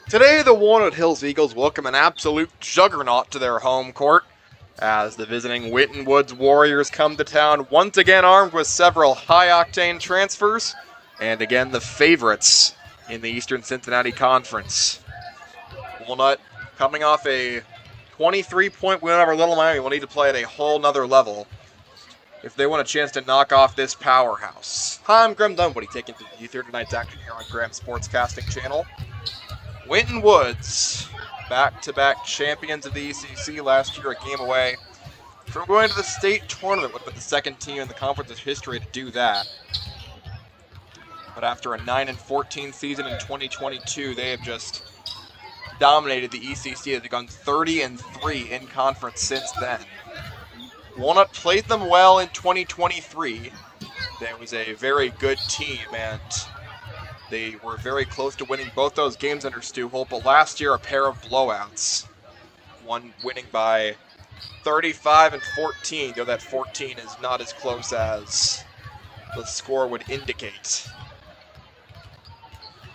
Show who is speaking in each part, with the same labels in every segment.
Speaker 1: Today, the Walnut Hills Eagles welcome an absolute juggernaut to their home court as the visiting Winton Woods Warriors come to town once again armed with several high-octane transfers and again the favorites in the Eastern Cincinnati Conference. Walnut coming off a 23-point win over Little Miami will need to play at a whole nother level if they want a chance to knock off this powerhouse. Hi, I'm Graham Dunwoody, taking you through tonight's action here on Graham's Sportscasting channel. Winton Woods, back-to-back champions of the ECC last year, a game away from going to the state tournament, would have been the second team in the conference's history to do that. But after a 9-14 season in 2022, they have just dominated the ECC. They've gone 30-3 in conference since then. Walnut played them well in 2023. There was a very good team, and they were very close to winning both those games under Stu Holt, but last year a pair of blowouts. One winning by 35-14, though that 14 is not as close as the score would indicate.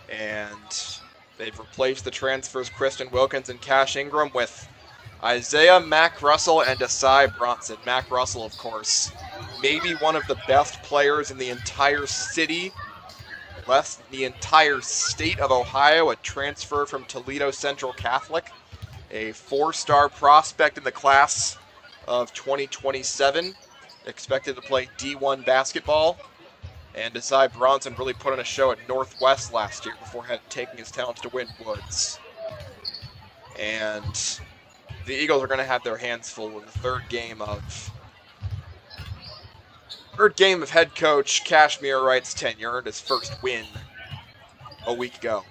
Speaker 1: And they've replaced the transfers Kristen Wilkins and Cash Ingram with Isaiah Mack Russell and Desai Bronson. Mack Russell, of course, maybe one of the best players in the entire city, less than the entire state of Ohio, a transfer from Toledo Central Catholic, a four-star prospect in the class of 2027, expected to play D1 basketball. And Desai Bronson really put on a show at Northwest last year before taking his talents to Winton Woods. And the Eagles are going to have their hands full in the third game of head coach Kashmir Wright's tenure, and his first win a week ago.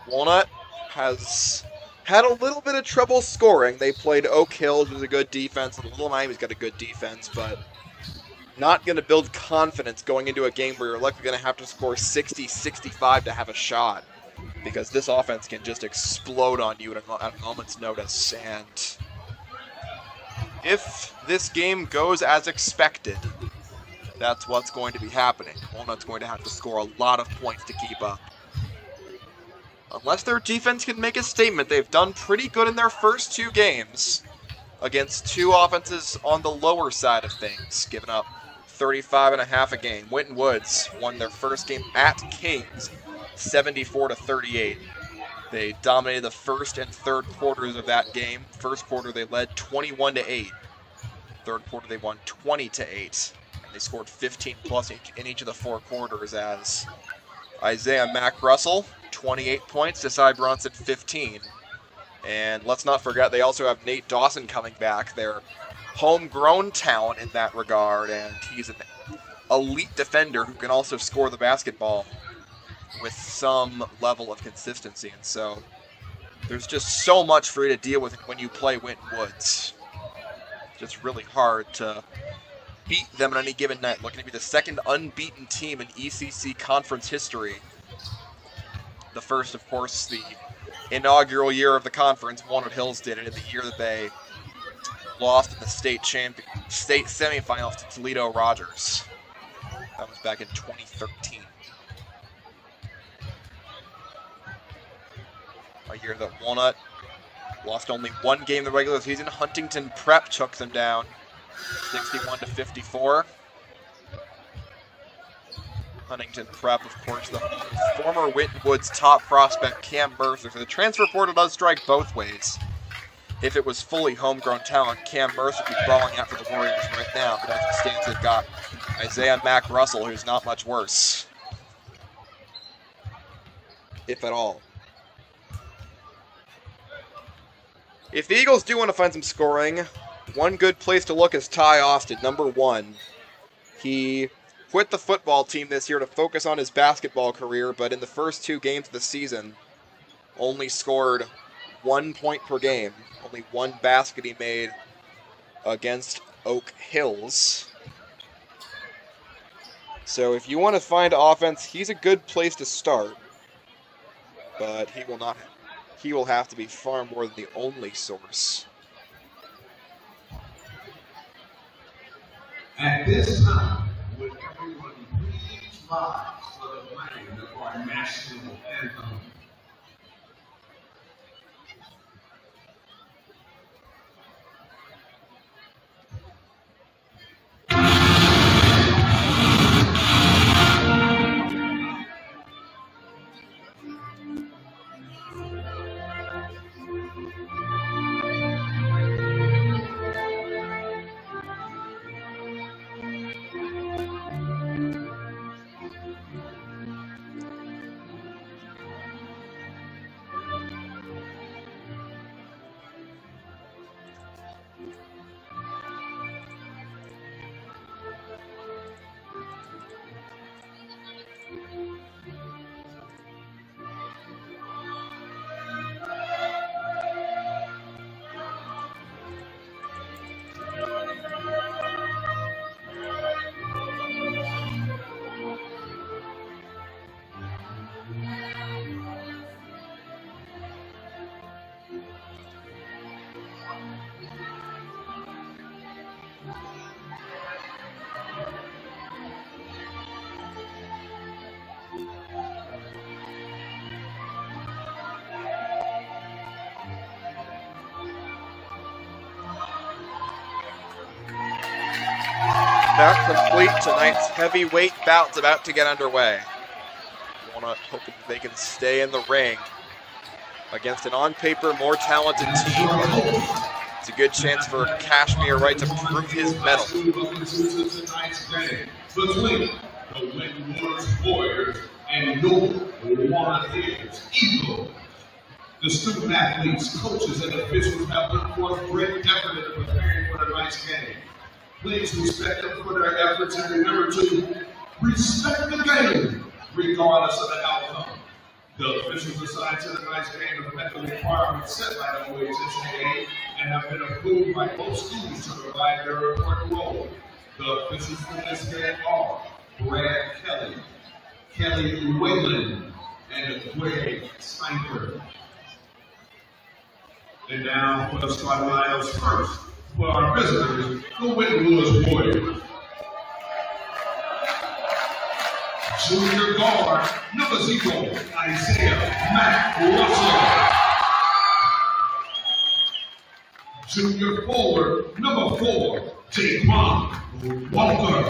Speaker 1: Walnut has had a little bit of trouble scoring. They played Oak Hills, who's a good defense, and Little Miami's got a good defense, but not going to build confidence going into a game where you're likely going to have to score 60, 65 to have a shot, because this offense can just explode on you at a moment's notice. And if this game goes as expected, that's what's going to be happening. Walnut's going to have to score a lot of points to keep up. Unless their defense can make a statement, they've done pretty good in their first two games against two offenses on the lower side of things, giving up 35.5 a game. Winton Woods won their first game at Kings, 74-38. They dominated the first and third quarters of that game. First quarter they led 21-8. Third quarter they won 20-8. And they scored 15 plus in each of the four quarters as Isaiah Mack Russell, 28 points, Desai Bronson, 15. And let's not forget, they also have Nate Dawson coming back, their homegrown talent in that regard, and he's an elite defender who can also score the basketball with some level of consistency. And so there's just so much for you to deal with when you play Winton Woods. It's just really hard to beat them on any given night. Looking to be the second unbeaten team in ECC conference history. The first, of course, the inaugural year of the conference. Walnut Hills did it in the year that they lost in the state semifinals to Toledo Rogers. That was back in 2013. A year that Walnut lost only one game in the regular season. Huntington Prep took them down 61-54. Huntington Prep, of course, the former Winton Woods top prospect Cam Mercer. So the transfer portal does strike both ways. if it was fully homegrown talent, Cam Mercer would be balling out for the Warriors right now. But as it stands, they've got Isaiah Mack Russell, who's not much worse, if at all. If the Eagles do want to find some scoring, one good place to look is Ty Austin, number 1. He quit the football team this year to focus on his basketball career, but in the first 2 games of the season, only scored 1 point per game. Only 1 basket he made against Oak Hills. So if you want to find offense, he's a good place to start. But he will have to be far more than the only source.
Speaker 2: At this time, would everyone please rise for the playing of our national anthem?
Speaker 1: That complete tonight's heavyweight bout's about to get underway. Walnut hoping they can stay in the ring against an on-paper more talented team. It's a good chance for Kashmir Wright to prove his mettle.
Speaker 2: Between the Winton Woods Warriors and Walnut Hills Eagles. The student athletes, coaches, and officials have put forth great effort in preparing for tonight's game. Please respect them for their efforts and remember to respect the game, regardless of the outcome. The officials assigned to tonight's game have met the requirements set by the OHSAA and have been approved by both schools to provide their important role. The officials for this game are Brad Kelly, Kelly Whalen, and Greg Steinberg. And now for the starting lineups first. For our visitors, the Winton Woods Warriors. Junior guard, number 0, Isaiah Mack Russell. Junior forward, number 4, Jaquan Walker.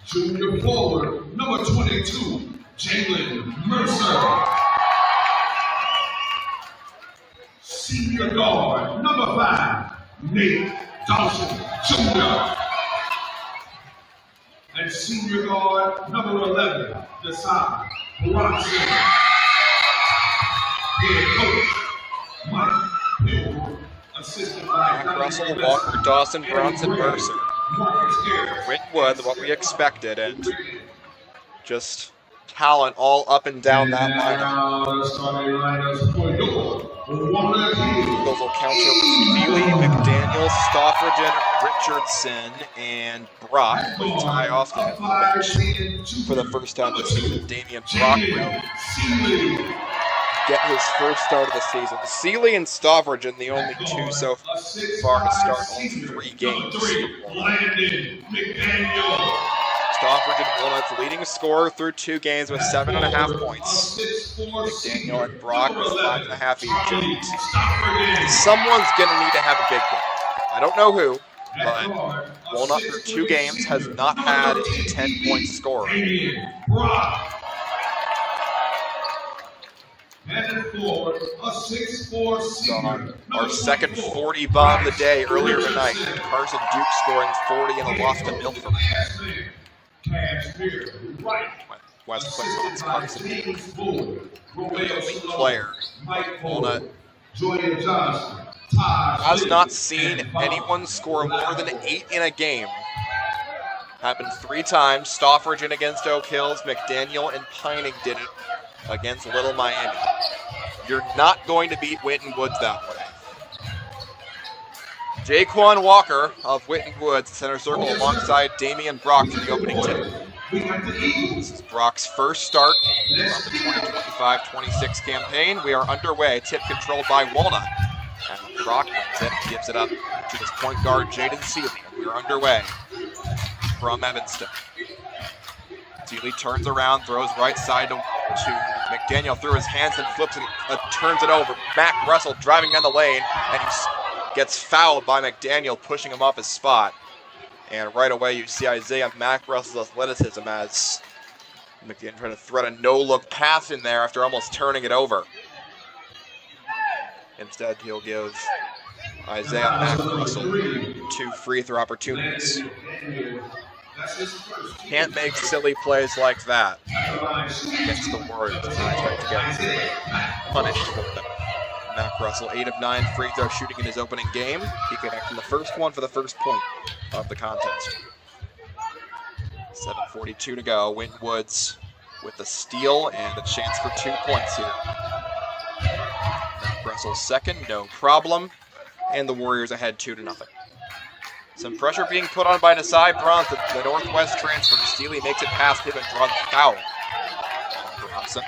Speaker 2: Junior forward, number 22, Jalen Mercer. Senior guard, number 5, Nate Dawson Jr. And senior guard, number 11, Desai Bronson. Head coach, Mike Pilgrim, assistant by
Speaker 1: Russell, Walker, Dawson, Bronson, Mercer. Winton Woods, what we expected, and just talent all up and down that lineup. Eagles will counter with Feely, McDaniel, Stoffridgen, Richardson, and Brock, with Ty Austin at the bench for the first time this season. Damian Brock will get his first start of the season. Seeley and Stoffridgen, the only 2 so far to start all 3 games. Stoffridgen, Walnut's leading scorer through 2 games with 7.5 points. McDaniel and Brock with 5.5 each. And someone's going to need to have a big game. I don't know who, but Walnut through 2 games has not had a 10-point scorer.
Speaker 2: And forward, a 6'4" senior.
Speaker 1: Our second 40 bomb of the day earlier tonight. Carson Duke scoring 40 in a loss to Milford. West Clinton's Carson Duke. Elite player. Walnut has not seen anyone score more than 8 in a game. Happened 3 times. Stoffridge in against Oak Hills. McDaniel and Pining did it against Little Miami. You're not going to beat Winton Woods that way. Jaquan Walker of Winton Woods, center circle alongside Damian Brock for the opening tip. This is Brock's first start of the 2025-26 campaign. We are underway. Tip controlled by Walnut. And Brock wins it, gives it up to his point guard, Jaden Seeley. We are underway from Evanston. Seeley turns around, throws right side to McDaniel through his hands and flips it, turns it over. Mac Russell driving down the lane, and he gets fouled by McDaniel, pushing him off his spot. And right away you see Isaiah Mac Russell's athleticism as McDaniel trying to thread a no-look pass in there after almost turning it over. Instead, he'll give Isaiah Mac Russell 2 free throw opportunities. Can't make silly plays like that against the Warriors. I expect to get punished for them. Mac Russell, 8 of 9 free throw shooting in his opening game. He connected the first one for the first point of the contest. 7:42 to go. Winton Woods with a steal and a chance for 2 points here. Mac Russell's second, no problem. And the Warriors ahead 2-0. Some pressure being put on by Nasai Bronson, the Northwest transfer. Steely makes it past him and draws a foul. Bronson.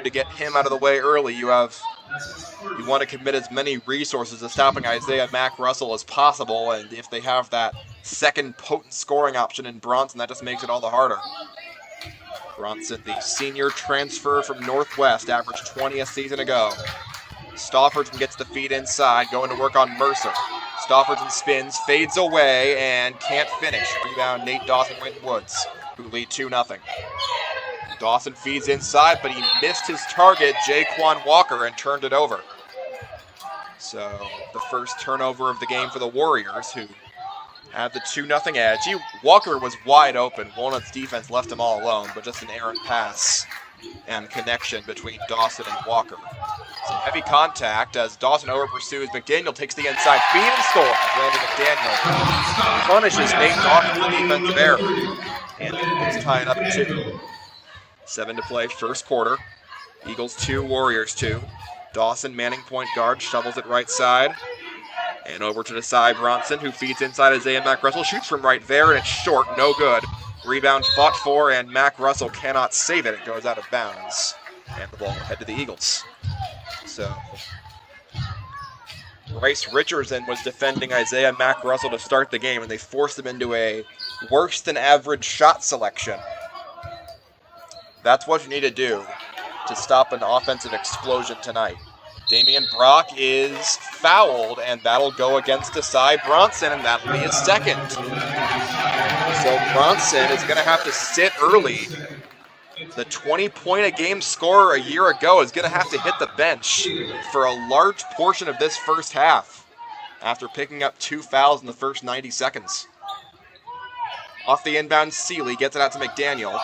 Speaker 1: To get him out of the way early, you want to commit as many resources to stopping Isaiah Mac Russell as possible, and if they have that second potent scoring option in Bronson, that just makes it all the harder. Bronson, the senior transfer from Northwest, averaged 20 a season ago. Stoffridge gets the feed inside, going to work on Mercer. Stoffridge spins, fades away, and can't finish. Rebound, Nate Dawson, Winton Woods, who lead 2-0. Dawson feeds inside, but he missed his target, Jaquan Walker, and turned it over. So the first turnover of the game for the Warriors, who have the 2-0 edge. Walker was wide open. Walnut's defense left him all alone, but just an errant pass and connection between Dawson and Walker. Some heavy contact as Dawson over pursues. McDaniel takes the inside feed and scores. Randy McDaniel punishes Nate Dawson for the defensive error. And it's tied up at 2. 7 to play, first quarter. Eagles 2, Warriors 2. Dawson, manning point guard, shovels it right side. And over to Nasai Bronson, who feeds inside Isaiah Mac Russell. Shoots from right there, and it's short, no good. Rebound fought for, and Mac Russell cannot save it. It goes out of bounds. And the ball will head to the Eagles. So, Bryce Richardson was defending Isaiah Mac Russell to start the game, and they forced him into a worse-than-average shot selection. That's what you need to do to stop an offensive explosion tonight. Damian Brock is fouled, and that'll go against Nasai Bronson, and that'll be his second. So Bronson is going to have to sit early. The 20-point-a-game scorer a year ago is going to have to hit the bench for a large portion of this first half after picking up 2 fouls in the first 90 seconds. Off the inbound, Seeley gets it out to McDaniel.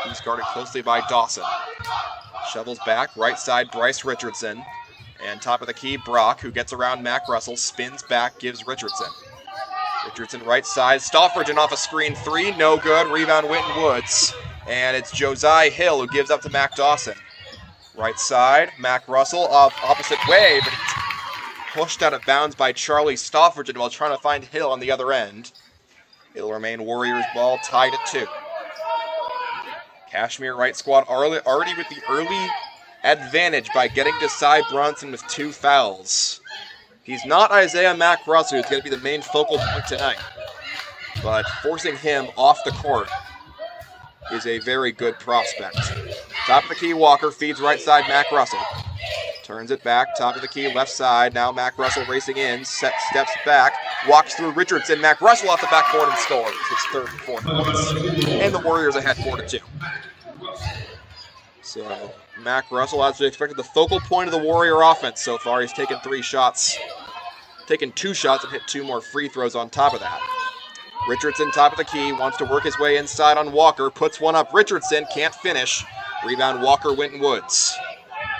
Speaker 1: He's guarded closely by Dawson. Shovels back, right side, Bryce Richardson. And top of the key, Brock, who gets around Mac Russell, spins back, gives Richardson. Richardson right side, Stoffridge off a screen 3, no good. Rebound, Winton Woods. And it's Josiah Hill who gives up to Mac Dawson. Right side, Mac Russell opposite way, but he's pushed out of bounds by Charlie Stoffridge while trying to find Hill on the other end. It'll remain Warriors ball tied at 2. Kashmir right squad already with the early advantage by getting to Cy Bronson with 2 fouls. He's not Isaiah Mac Russell, who's going to be the main focal point tonight. But forcing him off the court is a very good prospect. Top of the key, Walker feeds right side Mac Russell. Turns it back, top of the key, left side. Now Mac Russell racing in, steps back, walks through Richardson. Mac Russell off the backboard and scores his 3rd and 4th points. And the Warriors ahead 4-2. So So Mac Russell, as we expected, the focal point of the Warrior offense so far. He's taken 2 shots and hit 2 more free throws on top of that. Richardson, top of the key, wants to work his way inside on Walker, puts one up. Richardson can't finish. Rebound Walker, Winton Woods,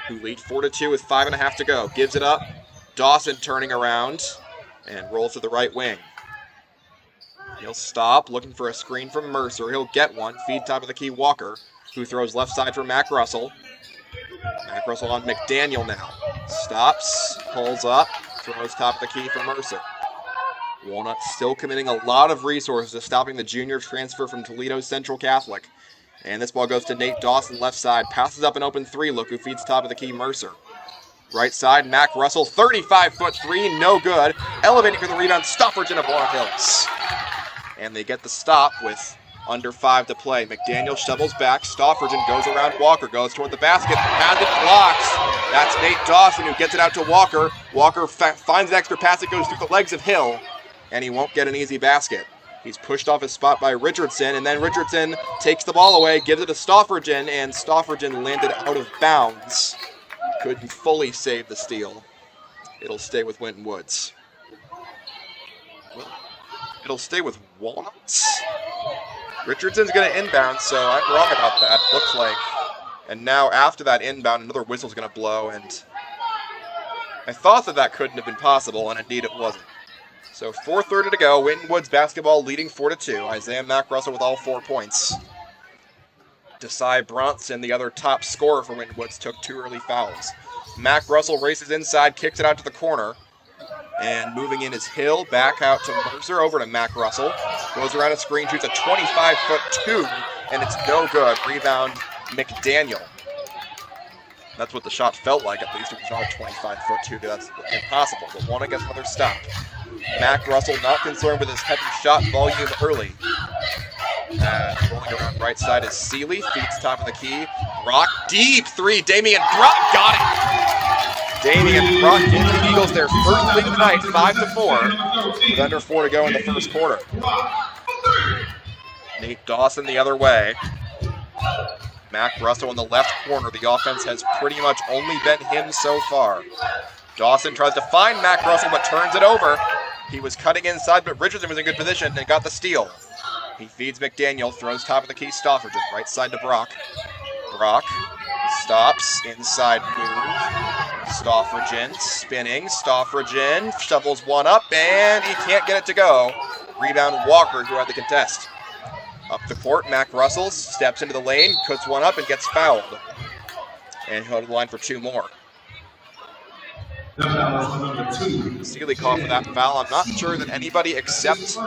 Speaker 1: who lead 4-2 with 5.5 to go. Gives it up. Dawson turning around and rolls to the right wing. He'll stop, looking for a screen from Mercer. He'll get one. Feed top of the key Walker, who throws left side for Mac Russell. Mac Russell on McDaniel now. Stops, pulls up, throws top of the key for Mercer. Walnut still committing a lot of resources to stopping the junior transfer from Toledo Central Catholic. And this ball goes to Nate Dawson, left side. Passes up an open 3 look, who feeds top of the key Mercer. Right side, Mac Russell, 35-foot 3, no good. Elevating for the rebound, Stoffergen of Walnut Hills. And they get the stop with under 5 to play. McDaniel shovels back. Stoffergen goes around Walker, goes toward the basket, has it, blocks. That's Nate Dawson who gets it out to Walker. Walker finds an extra pass that goes through the legs of Hill, and he won't get an easy basket. He's pushed off his spot by Richardson, and then Richardson takes the ball away, gives it to Stoffergen, and Stoffergen landed out of bounds. Couldn't fully save the steal. It'll stay with Winton Woods. Well, it'll stay with Walnuts. Richardson's going to inbound, so I'm wrong about that, looks like. And now after that inbound, another whistle's going to blow, and I thought that couldn't have been possible, and indeed it wasn't. So 4:30 to go, Winton Woods basketball leading 4-2. Isaiah Mac Russell with all 4 points. Desai Bronson, the other top scorer for Winton Woods, took 2 early fouls. Mac Russell races inside, kicks it out to the corner. And moving in is Hill, back out to Mercer, over to Mac Russell. Goes around a screen, shoots a 25-foot 2, and it's no good. Rebound, McDaniel. That's what the shot felt like, at least. It was not a 25-foot 2, that's impossible. But Walnut gets another stop. Mac Russell not concerned with his heavy shot volume early. Rolling around right side is Seeley, feeds top of the key. Brock, deep 3, Damian Brock got it! Damian Brock gives the Eagles their first lead of the night, 5-4, with under 4 to go in the first quarter. Nate Dawson the other way. Mac Russell in the left corner. The offense has pretty much only been him so far. Dawson tries to find Mac Russell, but turns it over. He was cutting inside, but Richardson was in good position and got the steal. He feeds McDaniel, throws top of the key Stoffergen, right side to Brock. Brock stops, inside move. Stoffergen spinning. Stoffergen shovels one up, and he can't get it to go. Rebound Walker, who had the contest. Up the court, Mac Russell steps into the lane, puts one up, and gets fouled. And he'll have the line for 2 more. Seeley called for that foul. I'm not sure that anybody except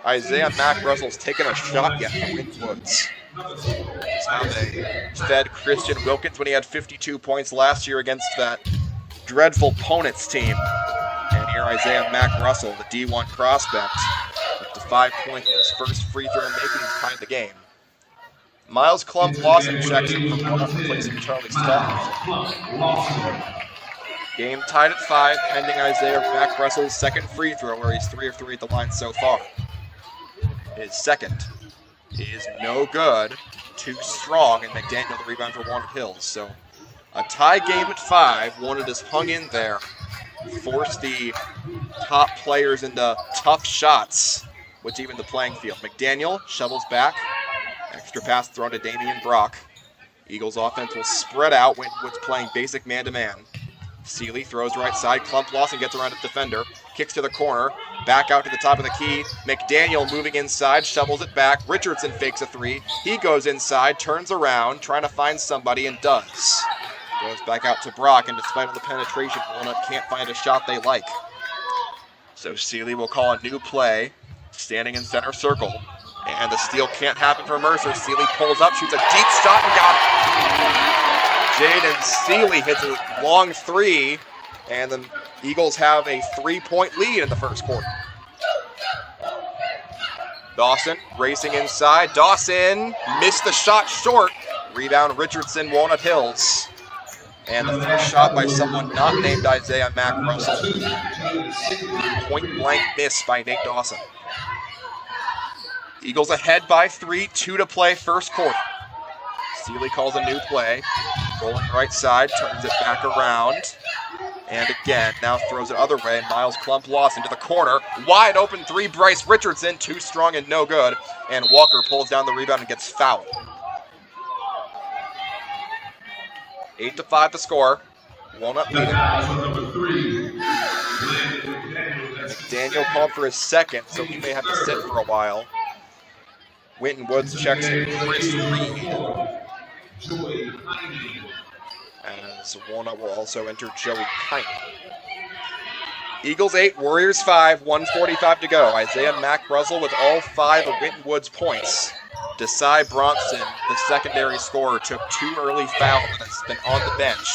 Speaker 1: Isaiah Mac Russell's taken a shot yet from Winton Woods. It's how they fed Christian Wilkins when he had 52 points last year against that dreadful Ponitz team. And here Isaiah Mac Russell, the D1 prospect, up to 5 points in his first free throw making tied the game. Miles Klump-Lawson checks in from Walnut, replacing Charlie Stock. Game tied at 5, pending Isaiah Mac Russell's second free throw, where he's 3 of 3 at the line so far. His second is no good, too strong, and McDaniel the rebound for Walnut Hills. So a tie game at 5. Walnut has hung in there, forced the top players into tough shots, which even the playing field. McDaniel shovels back, extra pass thrown to Damian Brock. Eagles offense will spread out. Winton Woods playing basic man-to-man. Seeley throws right side. Klump-Lawson gets around a defender. Kicks to the corner. Back out to the top of the key. McDaniel moving inside. Shovels it back. Richardson fakes a 3. He goes inside. Turns around. Trying to find somebody and does. Goes back out to Brock. And despite all the penetration, Walnut can't find a shot they like. So Seeley will call a new play. Standing in center circle. And the steal can't happen for Mercer. Seeley pulls up. Shoots a deep shot and got it. Jaden Seeley hits a long 3, and the Eagles have a 3-point lead in the first quarter. Dawson racing inside. Dawson missed the shot short. Rebound Richardson, Walnut Hills. And the first shot by someone not named Isaiah Mac Russell. Point blank miss by Nate Dawson. Eagles ahead by 3, 2 to play first quarter. Seeley calls a new play. Rolling right side, turns it back around. And again, now throws it other way. Miles Klump lost into the corner. Wide open three, Bryce Richardson. Too strong and no good. And Walker pulls down the rebound and gets fouled. 8-5 the score. Walnut leading. Daniel called for his second, so he may have to sit for a while. Winton Woods checks in Chris Reed. As Walnut will also enter Joey Kine. Eagles 8, Warriors 5, 1:45 to go. Isaiah Mack Russell with all 5 of Winton Woods' points. Desai Bronson, the secondary scorer, took 2 early fouls and has been on the bench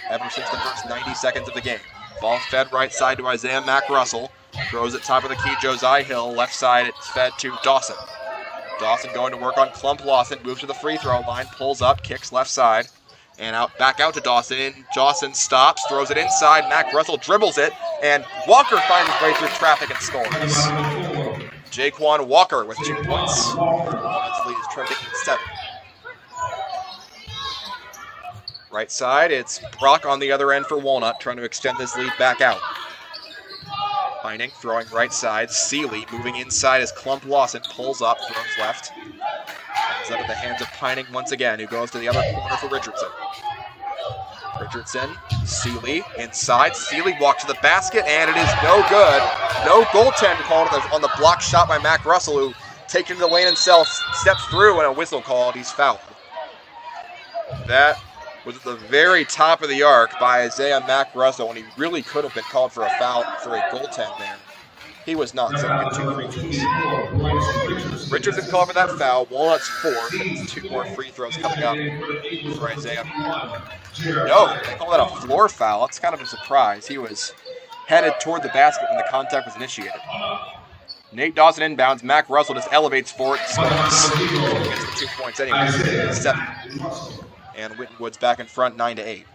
Speaker 1: ever since the first 90 seconds of the game. Ball fed right side to Isaiah Mack Russell. Throws it top of the key, Josiah Hill. Left side, it's fed to Dawson. Dawson going to work on Klump Lawson. Moves to the free throw line, pulls up, kicks left side. And back out to Dawson. Dawson stops, throws it inside. Mack Russell dribbles it, and Walker finds his way through traffic and scores. Jaquan Walker with 2 points. His lead is trimmed to 8-7. Right side, it's Brock on the other end for Walnut, trying to extend this lead back out. Heining throwing right side. Seeley moving inside as Klump Lawson pulls up, throws left. Ends up at the hands of Pining once again, who goes to the other corner for Richardson. Richardson, Seeley inside. Seeley walks to the basket, and it is no good. No goaltend called on the block shot by Mack Russell, who takes it to the lane himself, steps through, and a whistle called. He's fouled. That was at the very top of the arc by Isaiah Mack Russell, when he really could have been called for a foul for a goaltend there. He was not, so he get 2 free throws. Richardson called for that foul. Walnut's 4. 2 more free throws coming up for Isaiah. No, they call that a floor foul. It's kind of a surprise. He was headed toward the basket when the contact was initiated. Nate Dawson inbounds. Mack Russell just elevates for it and scores. Gets the 2 points anyway. 7. And Winton Woods back in front, 9-8.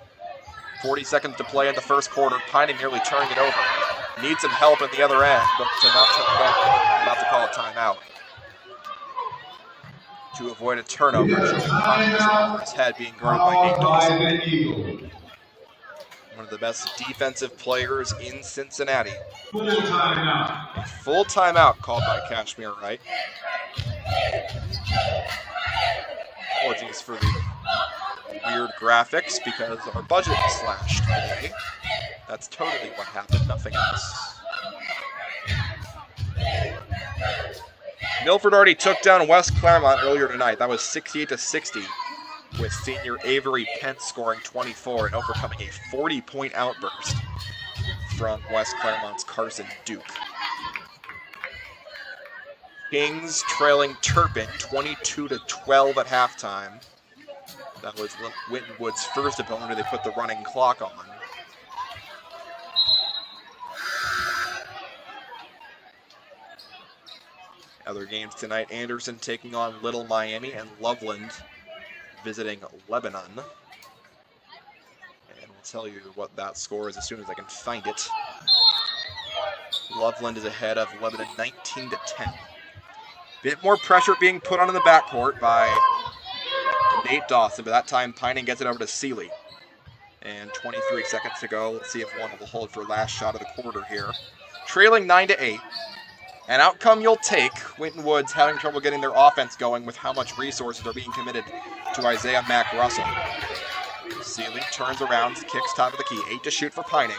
Speaker 1: 40 seconds to play in the first quarter. Pining nearly turning it over. Needs some help at the other end, but to not turn it over. About to call a timeout. To avoid a turnover, his head being guarded by Nate Dawson. One of the best defensive players in Cincinnati. A full timeout called by Kashmir Wright. Apologies for the weird graphics because our budget was slashed today. That's totally what happened, nothing else. Milford already took down West Claremont earlier tonight. That was 68-60, with senior Avery Pence scoring 24 and overcoming a 40-point outburst from West Claremont's Carson Duke. Kings trailing Turpin 22-12 at halftime. That was Winton Woods' first opponent who they put the running clock on. Other games tonight, Anderson taking on Little Miami and Loveland visiting Lebanon. And we'll tell you what that score is as soon as I can find it. Loveland is ahead of Lebanon 19-10. Bit more pressure being put on in the backcourt by Nate Dawson, but that time Pining gets it over to Seeley. And 23 seconds to go. Let's see if one will hold for last shot of the quarter here. Trailing 9-8. An outcome you'll take. Winton Woods having trouble getting their offense going with how much resources are being committed to Isaiah Mack Russell. Seeley turns around, kicks top of the key. 8 to shoot for Pining.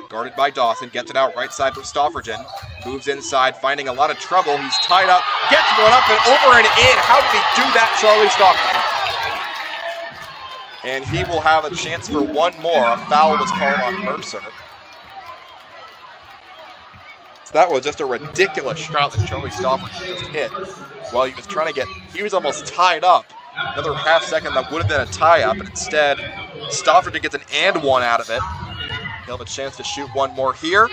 Speaker 1: Guarded by Dawson, gets it out right side for Stoffergen. Moves inside, finding a lot of trouble. He's tied up, gets one up and over and in. How did he do that, Charlie Stoffergen? And he will have a chance for one more. A foul was called on Mercer. That was just a ridiculous shot that Charlie Stoffergen just hit. While he was trying to he was almost tied up. Another half second that would have been a tie-up, and instead, Stoffergen gets an and one out of it. He'll have a chance to shoot one more here,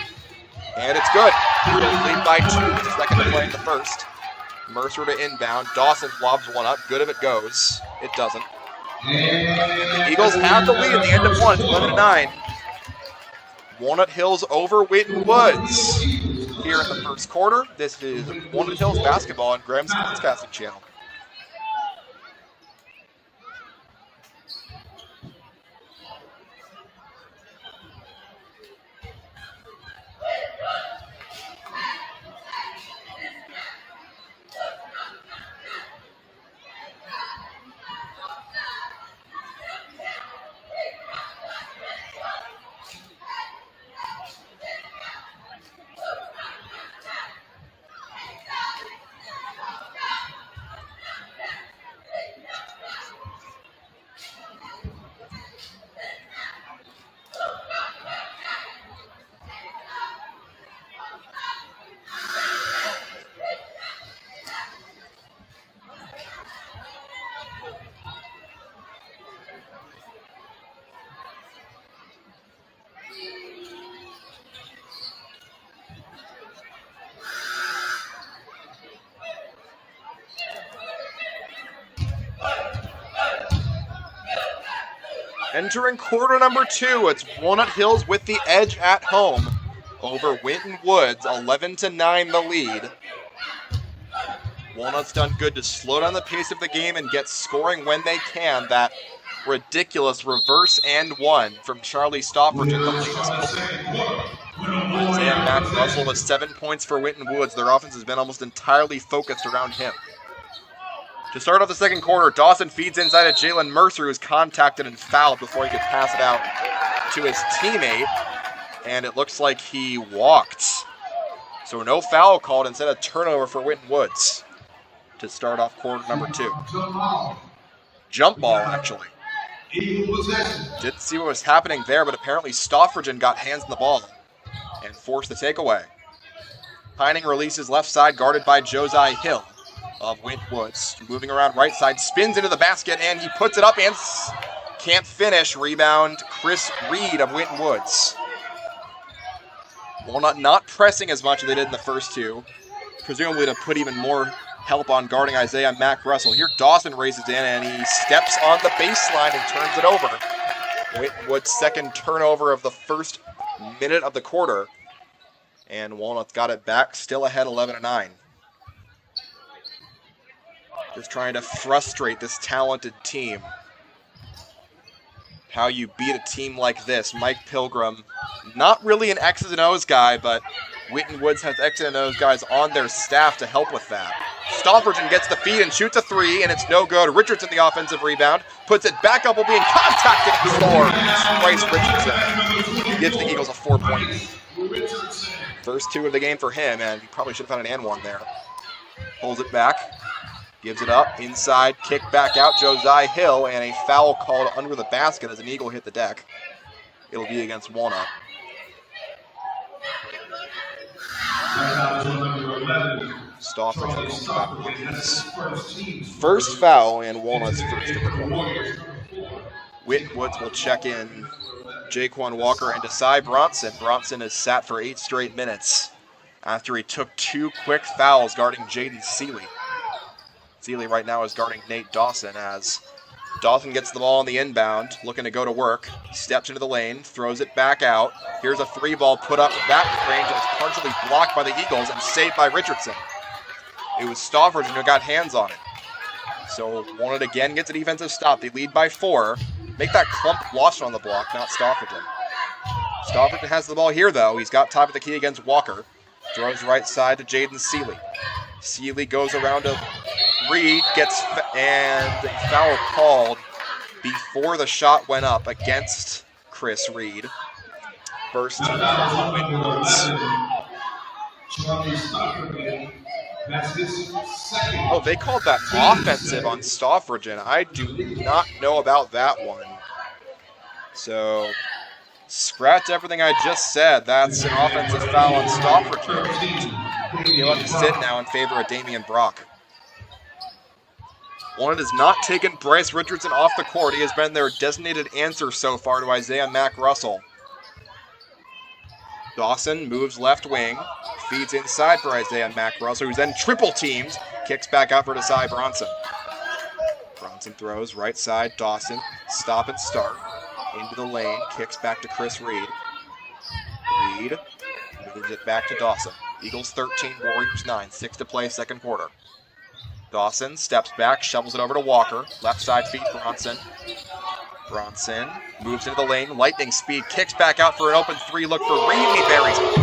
Speaker 1: and it's good. Lead by 2 with the second play in the first. Mercer to inbound. Dawson lobs one up. Good if it goes. It doesn't. The Eagles have the lead at the end of one. It's 11-9. Walnut Hills over Winton Woods. Here in the first quarter, this is Walnut Hills basketball on Graham's Sportscasting Channel. Entering quarter number 2, it's Walnut Hills with the edge at home over Winton Woods, 11-9 the lead. Walnut's done good to slow down the pace of the game and get scoring when they can. That ridiculous reverse and one from Charlie Stofford to complete us. Isaiah Mack Russell with 7 points for Winton Woods. Their offense has been almost entirely focused around him. To start off the second quarter, Dawson feeds inside of Jalen Mercer, who's contacted and fouled before he could pass it out to his teammate. And it looks like he walked. So no foul called, instead of turnover for Winton Woods to start off quarter number 2. Jump ball, actually. Didn't see what was happening there, but apparently Stofford got hands on the ball and forced the takeaway. Pining releases left side, guarded by Josiah Hill of Winton Woods. Moving around right side, spins into the basket, and he puts it up and can't finish. Rebound, Chris Reed of Winton Woods. Walnut not pressing as much as they did in the first two, presumably to put even more help on guarding Isaiah Mack Russell. Here Dawson races in, and he steps on the baseline and turns it over. Winton Woods' second turnover of the first minute of the quarter. And Walnut's got it back, still ahead 11-9. Just trying to frustrate this talented team. How you beat a team like this. Mike Pilgrim, not really an X's and O's guy, but Winton Woods has X's and O's guys on their staff to help with that. Stofferton gets the feed and shoots a three, and it's no good. Richardson, the offensive rebound, puts it back up, will be in contact and scores. Bryce Richardson gives the Eagles a 4-point. First two of the game for him, and he probably should have had an and one there. Pulls it back, gives it up, inside, kick back out, Josiah Hill, and a foul called under the basket as an Eagle hit the deck. It'll be against Walnut. Stofford comes back with his first foul and Walnut's first of the quarter. Winton Woods will check in Jaquan Walker and Desai Bronson. Bronson is sat for 8 straight minutes after he took 2 quick fouls guarding Jaden Seeley. Seeley right now is guarding Nate Dawson as Dawson gets the ball on the inbound, looking to go to work, steps into the lane, throws it back out. Here's a 3-ball put up at that range, and it's partially blocked by the Eagles and saved by Richardson. It was Stofford who got hands on it. So Walnut again gets a defensive stop. They lead by 4. Make that Clump Lawson on the block, not Stofferton. Stofferton has the ball here, though. He's got top of the key against Walker. Throws right side to Jaden Seeley. Seeley goes around to Reed, and a foul called before the shot went up against Chris Reed. First team foul for Winton Woods. Oh, they called that offensive on Stoffridgen. I do not know about that one. So, scratch everything I just said. That's an offensive foul on Stoffridgen. He'll have to sit now in favor of Damian Brock. Walnut has not taken Bryce Richardson off the court. He has been their designated answer so far to Isaiah Mack Russell. Dawson moves left wing, feeds inside for Isaiah Mack Russell, who's then triple teamed, kicks back out for Desai Bronson. Bronson throws right side, Dawson, stop and start, into the lane, kicks back to Chris Reed. Reed moves it back to Dawson. Eagles 13, Warriors 9, 6 to play, second quarter. Dawson steps back, shovels it over to Walker. Left side feed Bronson. Bronson moves into the lane, lightning speed, kicks back out for an open 3, look for Reed, and he buries it.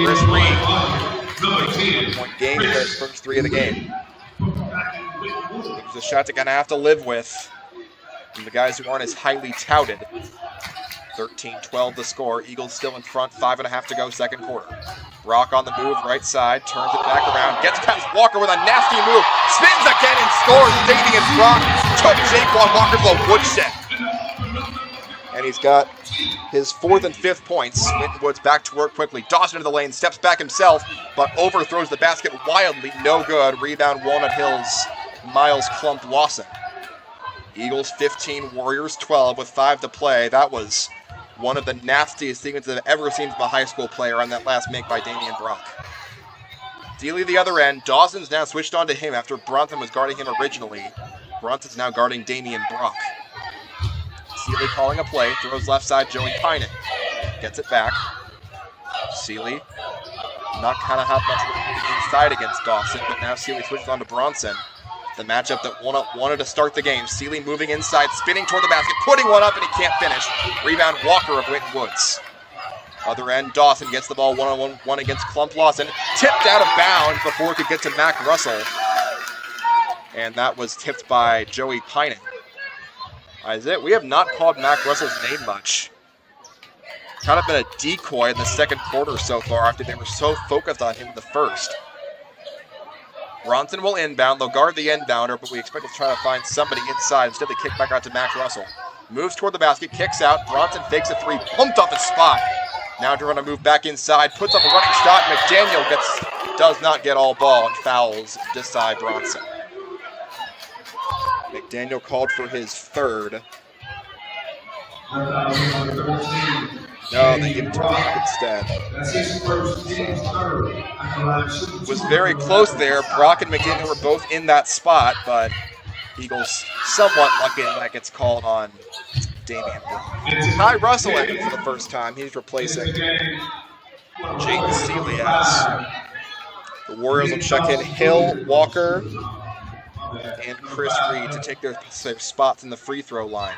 Speaker 1: Chris Reed. Point game for his first 3 of the game. It's a shot they're going to have to live with from the guys who aren't as highly touted. 13-12 the score. Eagles still in front, 5.5 to go, second quarter. Brock on the move, right side, turns it back around, gets past Walker with a nasty move, spins again and scores. Damian Brock took Jaquan Walker to the woodshed. And he's got his 4th and 5th points. Winton Woods back to work quickly. Dawson into the lane, steps back himself, but overthrows the basket wildly. No good. Rebound Walnut Hills, Miles Clump Lawson. Eagles 15, Warriors 12 with 5 to play. That was one of the nastiest things I've ever seen from a high school player on that last make by Damian Brock. Seeley the other end. Dawson's now switched on to him after Bronson was guarding him originally. Bronson's now guarding Damian Brock. Seeley calling a play, throws left side, Joey Pinan gets it back. Seeley not kind of have much room inside against Dawson, but now Seeley switches on to Bronson. The matchup that Walnut wanted to start the game. Seeley moving inside, spinning toward the basket, putting one up, and he can't finish. Rebound Walker of Winton Woods. Other end, Dawson gets the ball one-on-one against Klump Lawson. Tipped out of bounds before it could get to Mac Russell. And that was tipped by Joey Pinan. Isaiah, we have not called Mac Russell's name much. Kind of been a decoy in the second quarter so far after they were so focused on him in the first. Bronson will inbound. They'll guard the inbounder, but we expect to try to find somebody inside. Instead, they kick back out to Mac Russell. Moves toward the basket, kicks out. Bronson fakes a three, pumped off his spot. Now trying to move back inside, puts up a running shot. McDaniel does not get all ball and fouls Desai Bronson. McDaniel called for his third. No, they give it to Brock instead. Was very close there. Brock and McDaniel were both in that spot, but Eagles somewhat lucky that gets called on Damian Brock. Kai Russell entered for the first time. He's replacing Jake Seeley as the Warriors will check in Hill, Walker, and Chris Reed to take their spots in the free throw line.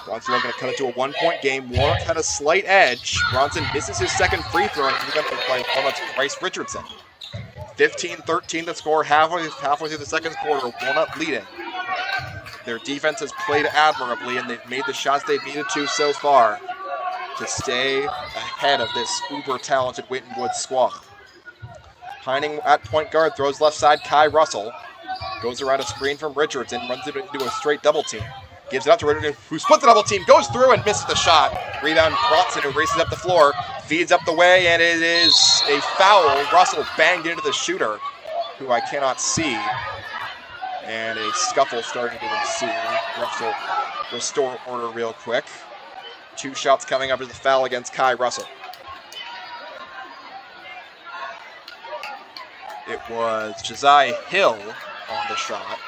Speaker 1: Bronson going to cut it to a one-point game. Walnut had a slight edge. Bronson misses his second free throw, and he's going to play Walnut's Bryce Richardson. 15-13 the score halfway through the second quarter. Walnut leading. Their defense has played admirably, and they've made the shots they've needed to so far to stay ahead of this uber-talented Winton Woods squad. Pining at point guard, throws left side, Kai Russell. Goes around a screen from Richardson, runs it into a straight double team. Gives it out to Richardson, who splits the double team, goes through and misses the shot. Rebound Bronson, who races up the floor, feeds up the way, and it is a foul. Russell banged into the shooter, who I cannot see. And a scuffle starting to ensue. Russell restore order real quick. 2 shots coming up as a foul against Kai Russell. It was Josiah Hill on the shot.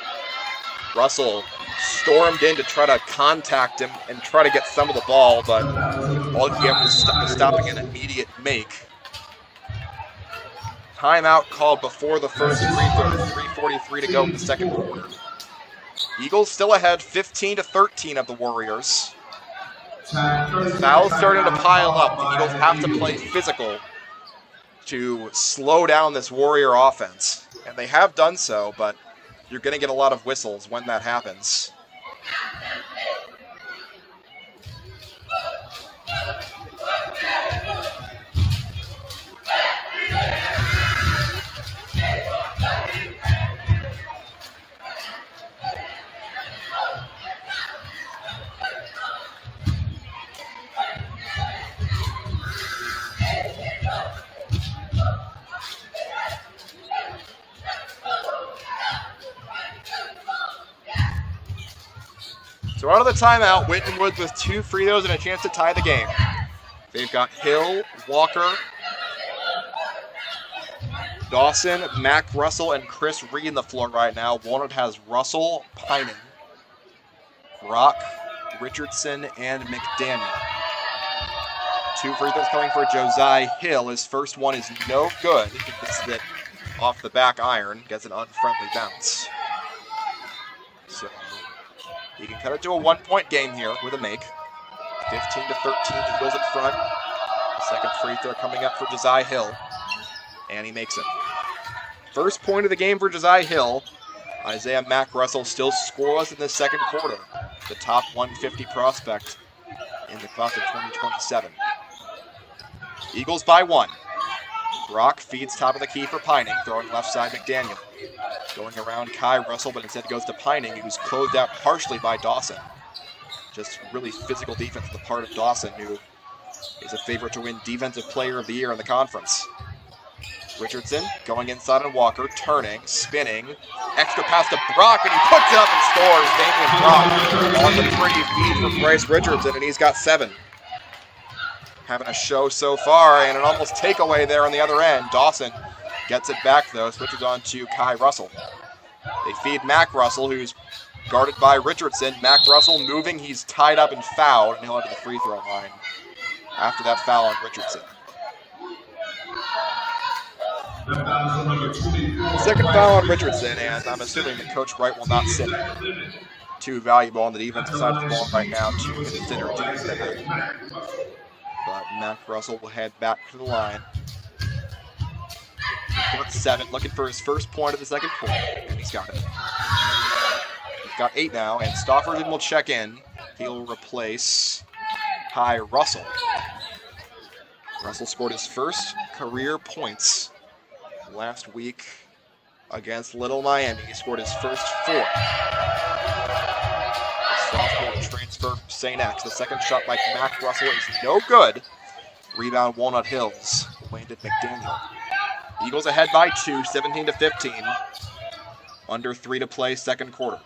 Speaker 1: Russell stormed in to try to contact him and try to get some of the ball, but all he had was stopping an immediate make. Timeout called before the first free throw, 3:43 to go in the second quarter. Eagles still ahead, 15-13 of the Warriors. Fouls starting to pile up. The Eagles have to play physical to slow down this Warrior offense. And they have done so, but you're going to get a lot of whistles when that happens. So out of the timeout, Winton Woods with 2 free throws and a chance to tie the game. They've got Hill, Walker, Dawson, Mac Russell, and Chris Reed on the floor right now. Walnut has Russell, Pinan, Brock, Richardson, and McDaniel. 2 free throws coming for Josiah Hill. His first one is no good. He gets it off the back iron, gets an unfriendly bounce. So he can cut it to a 1-point game here with a make. 15-13, Eagles in front. The second free throw coming up for Josiah Hill, and he makes it. First point of the game for Josiah Hill. Isaiah Mac Russell still scoreless in the second quarter. The top 150 prospect in the class of 2027. Eagles by 1. Brock feeds top of the key for Pining, throwing left side McDaniel. Going around Kai Russell, but instead goes to Pining, who's closed out partially by Dawson. Just really physical defense on the part of Dawson, who is a favorite to win Defensive Player of the Year in the conference. Richardson going inside on Walker, turning, spinning. Extra pass to Brock, and he puts it up and scores. Damian Brock on the pretty feed from Bryce Richardson, and he's got 7. Having a show so far, and an almost takeaway there on the other end. Dawson gets it back, though, switches on to Kai Russell. They feed Mac Russell, who's guarded by Richardson. Mac Russell moving. He's tied up and fouled, and he'll head to the free throw line after that foul on Richardson. Second foul on Richardson, and I'm assuming that Coach Wright will not sit him. Too valuable on the defensive side of the ball right now to consider doing that. But Mac Russell will head back to the line. Court 7, looking for his first point of the second quarter, and he's got it. He's got 8 now, and Stofferton will check in. He'll replace Ty Russell. Russell scored his first career points last week against Little Miami. He scored his first 4. The sophomore transfer from St. X. The second shot by Mac Russell is no good. Rebound Walnut Hills. Landon McDaniel. Eagles ahead by 2, 17-15. Under 3 to play, second quarter.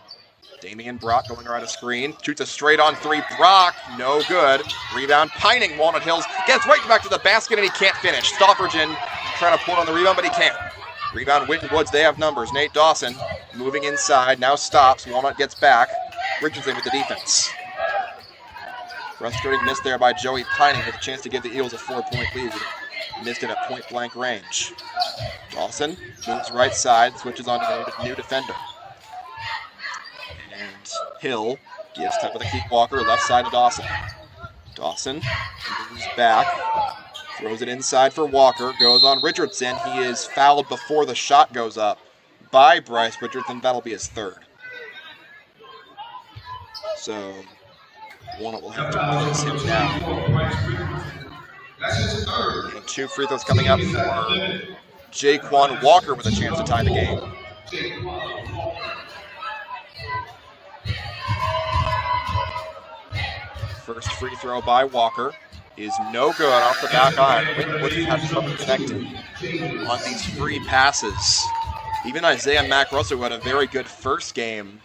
Speaker 1: Damian Brock going around a screen. Shoots a straight on 3. Brock, no good. Rebound, Pining. Walnut Hills gets right back to the basket and he can't finish. Stofferton trying to pull on the rebound, but he can't. Rebound, Winton Woods, they have numbers. Nate Dawson moving inside, now stops. Walnut gets back. Richardson with the defense. Frustrating miss there by Joey Pining with a chance to give the Eagles a 4-point lead. Missed it at point-blank range. Dawson moves right side, switches on to a new defender. And Hill gives top of the key Walker, left side to Dawson. Dawson moves back, throws it inside for Walker, goes on Richardson. He is fouled before the shot goes up by Bryce Richardson. That'll be his third. So, Walnut will have to replace him now. And 2 free throws coming up for Jaquan Walker with a chance to tie the game. First free throw by Walker is no good off the back iron. Winton Woods has had trouble connecting on these free passes. Even Isaiah Mac Russell, who had a very good first game,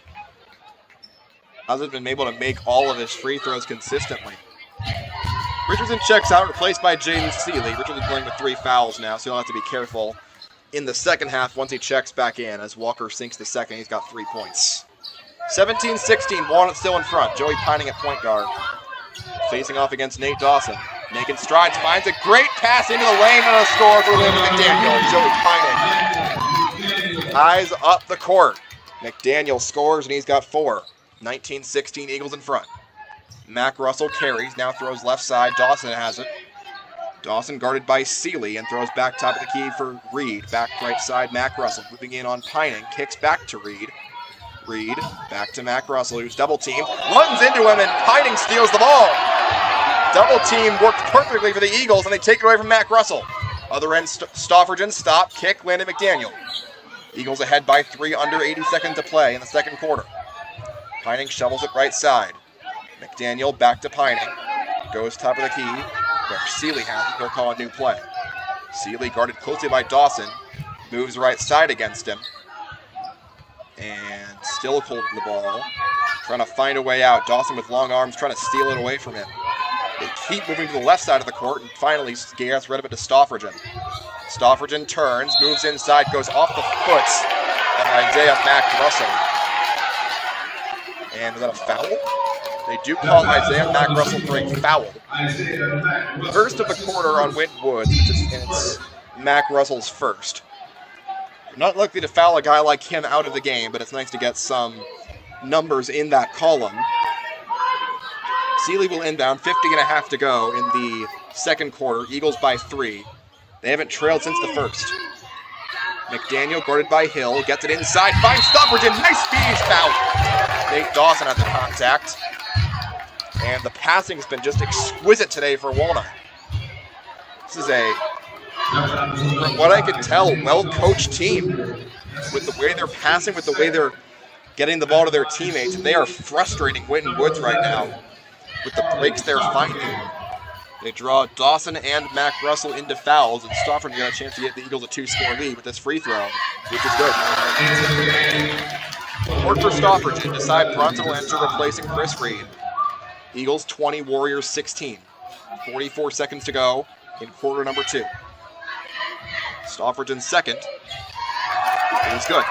Speaker 1: hasn't been able to make all of his free throws consistently. Richardson checks out, replaced by Jaden Seeley. Richardson playing with 3 fouls now, so he'll have to be careful in the second half once he checks back in. As Walker sinks the second, he's got 3 points. 17-16, Walnut still in front. Joey Pining at point guard. Facing off against Nate Dawson. Making strides, finds a great pass into the lane and a score for Landon McDaniel. Joey Pining eyes up the court. McDaniel scores and he's got 4. 19-16, Eagles in front. Mac Russell carries, now throws left side. Dawson has it. Dawson guarded by Seeley and throws back top of the key for Reed. Back right side, Mac Russell moving in on Pining. Kicks back to Reed. Reed back to Mac Russell, who's double teamed. Runs into him and Pining steals the ball. Double team worked perfectly for the Eagles and they take it away from Mac Russell. Other end, Stofferton, stop, kick, Landon McDaniel. Eagles ahead by 3, under 80 seconds to play in the second quarter. Pining shovels it right side. McDaniel back to Pining. Goes top of the key. Where Seeley has it, he'll call a new play. Seeley guarded closely by Dawson. Moves right side against him. And still holding the ball. Trying to find a way out. Dawson with long arms trying to steal it away from him. They keep moving to the left side of the court, and finally gets rid of it to Stofferton. Stofferton turns, moves inside, goes off the foot of Isaiah Mac Russell. And is that a foul? They do call Isaiah Mac Russell for a foul. First of the quarter on Winton Woods, and it's Mac Russell's first. Not likely to foul a guy like him out of the game, but it's nice to get some numbers in that column. Seeley will inbound, 50.5 to go in the second quarter. Eagles by 3. They haven't trailed since the first. McDaniel guarded by Hill, gets it inside, finds Stofferton, nice speed, he's fouled. Nate Dawson at the contact. And the passing has been just exquisite today for Walnut. This is a, from what I can tell, well-coached team. With the way they're passing, with the way they're getting the ball to their teammates. They are frustrating Winton Woods right now with the breaks they're finding. They draw Dawson and Mac Russell into fouls, and Stofferton got a chance to get the Eagles a 2-score lead with this free throw, which is good. Work for Stofferton. Decide Bronson will enter, replacing Chris Reed. Eagles 20, Warriors 16. 44 seconds to go in quarter number 2. Stofferton's second. It was good.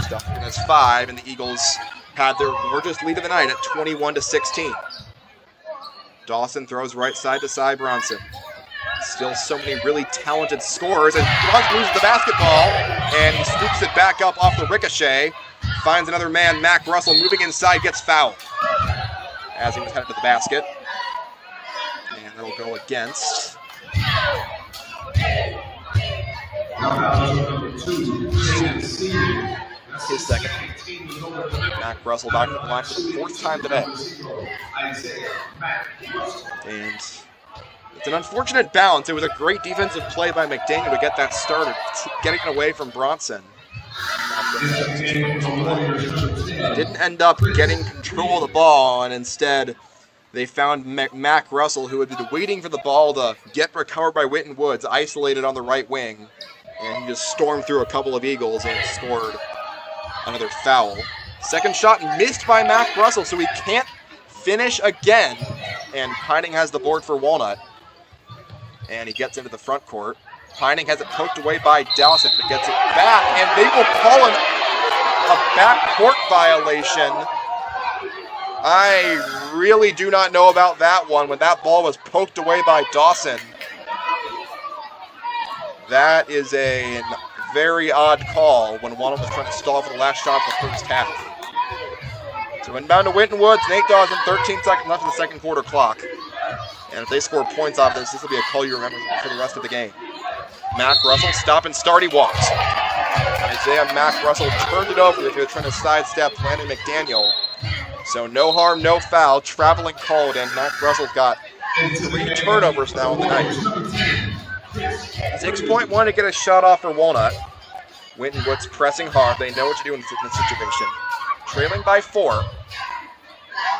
Speaker 1: Stofferton has 5, and the Eagles had their largest lead of the night at 21-16. Dawson throws right side to Cy Bronson. Still so many really talented scorers, and Bronson loses the basketball, and he scoops it back up off the ricochet. Finds another man, Mac Russell, moving inside, gets fouled as he was headed to the basket. And it'll go against his second. Mac Russell back to the line for the fourth time today. And it's an unfortunate balance. It was a great defensive play by McDaniel to get that started, getting it away from Bronson. Didn't end up getting control of the ball, and instead they found Mac Russell, who had been waiting for the ball to get recovered by Winton Woods, isolated on the right wing, and he just stormed through a couple of Eagles and scored another foul. Second shot missed by Mac Russell, so he can't finish again, and Pining has the board for Walnut, and he gets into the front court. Pining has it poked away by Dawson, but gets it back, and they will call a backcourt violation. I really do not know about that one when that ball was poked away by Dawson. That is a very odd call when one of them was trying to stall for the last shot of the first half. So inbound to Winton Woods, Nate Dawson, 13 seconds left in the second quarter clock. And if they score points off this will be a call you remember for the rest of the game. Mac Russell, stop and start, he walks. Isaiah Mac Russell turned it over if he was trying to sidestep Landon McDaniel. So no harm, no foul, traveling called, and Mac Russell's got 3 turnovers now in the night. 6.1 to get a shot off for Walnut. Winton Woods pressing hard, they know what to do in this situation. Trailing by 4.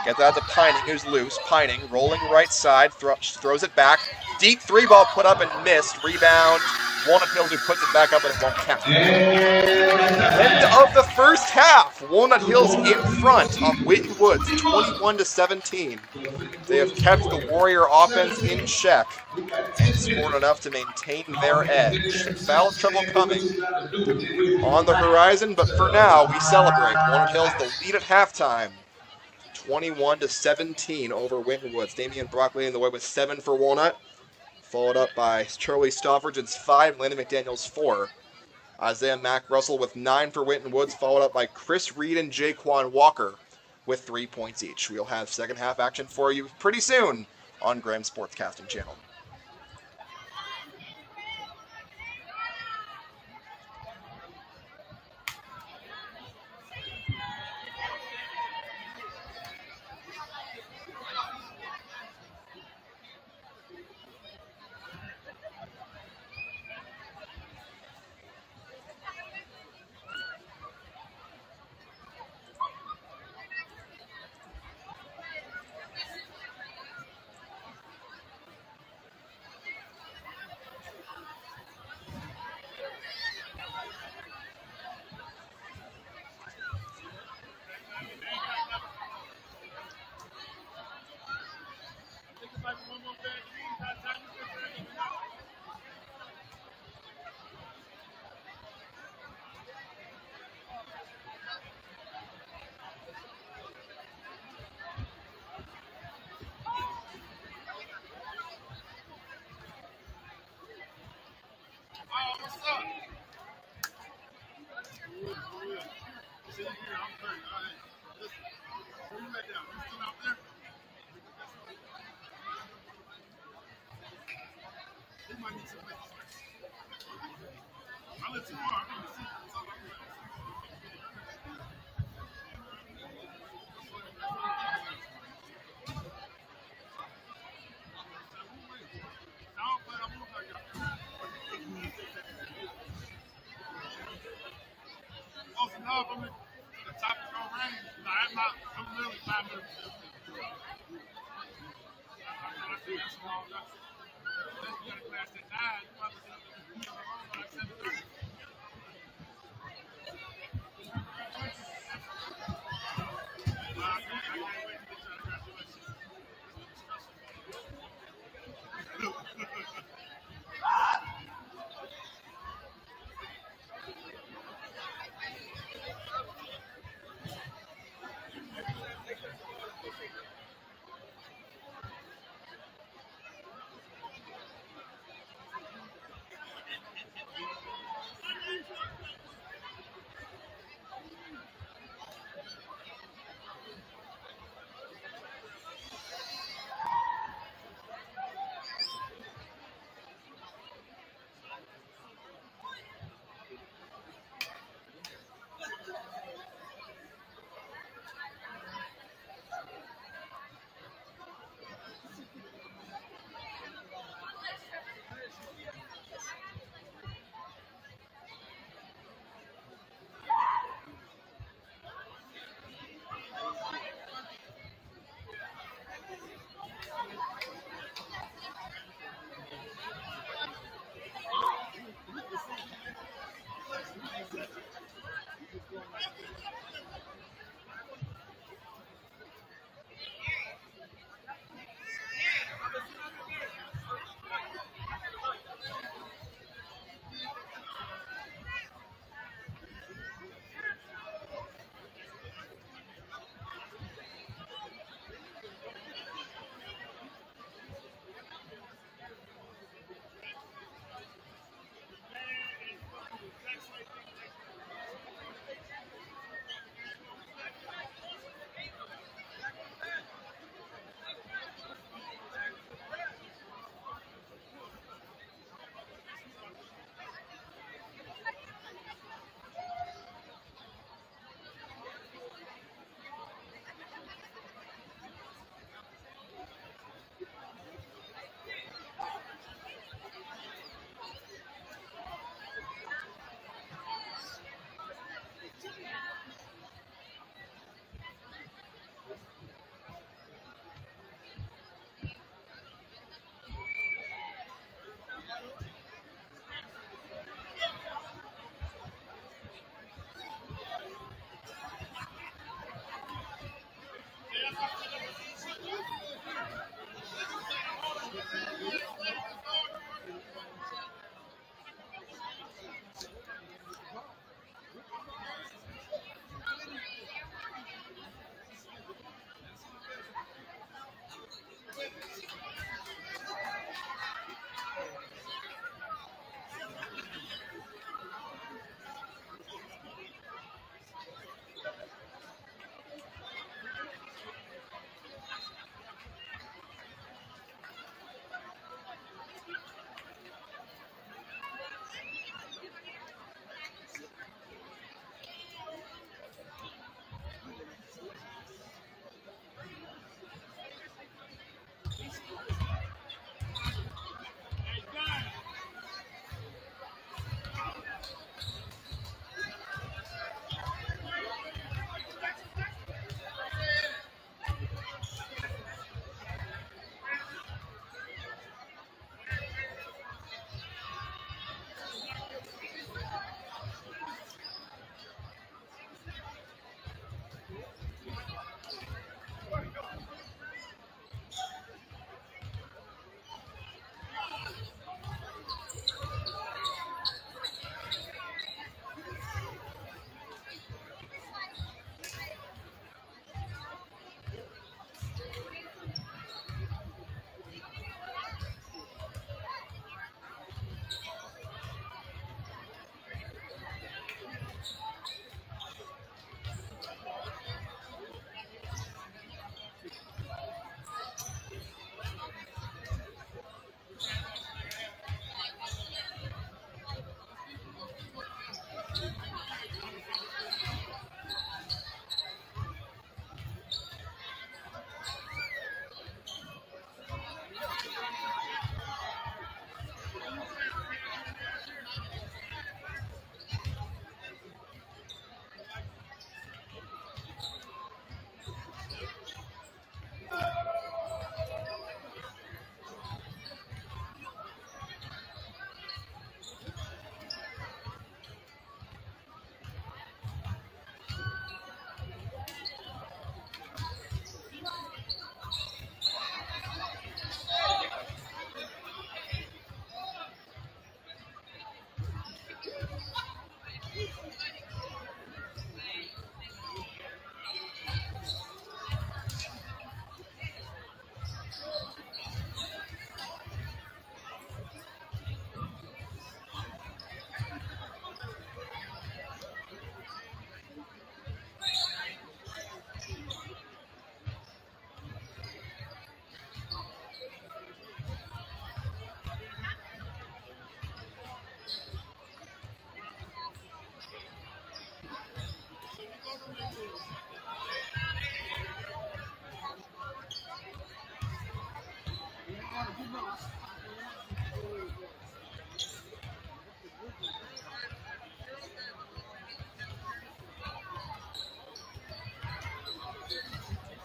Speaker 1: Get that to Pining, who's loose. Pining rolling right side, throws it back. Deep 3-ball put up and missed. Rebound. Walnut Hills, who puts it back up, and it won't count. End of the first half. Walnut Hills in front of Winton Woods, 21-17. They have kept the Warrior offense in check and scored enough to maintain their edge. Foul trouble coming on the horizon, but for now, we celebrate. Walnut Hills the lead at halftime. 21-17 over Winton Woods. Damian Brock leading the way with 7 for Walnut, followed up by Charlie Stoffridge's 5, Landon McDaniel's 4. Isaiah Mac Russell with 9 for Winton Woods, followed up by Chris Reed and Jaquan Walker with 3 points each. We'll have second half action for you pretty soon on Graham Sportscasting Channel.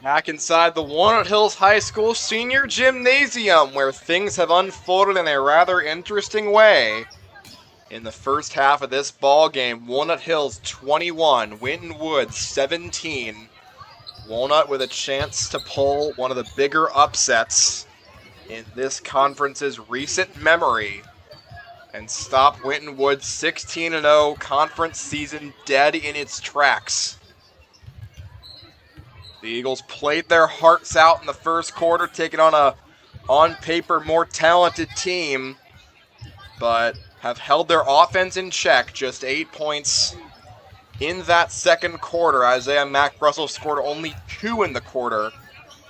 Speaker 1: Back inside the Walnut Hills High School Senior Gymnasium, where things have unfolded in a rather interesting way. In the first half of this ball game, Walnut Hills 21, Winton Woods 17. Walnut with a chance to pull one of the bigger upsets in this conference's recent memory and stop Winton Woods' 16-0 conference season dead in its tracks. The Eagles played their hearts out in the first quarter, taking on a, on paper, more talented team, but have held their offense in check. Just 8 points in that second quarter. Isaiah Mack Russell scored only 2 in the quarter,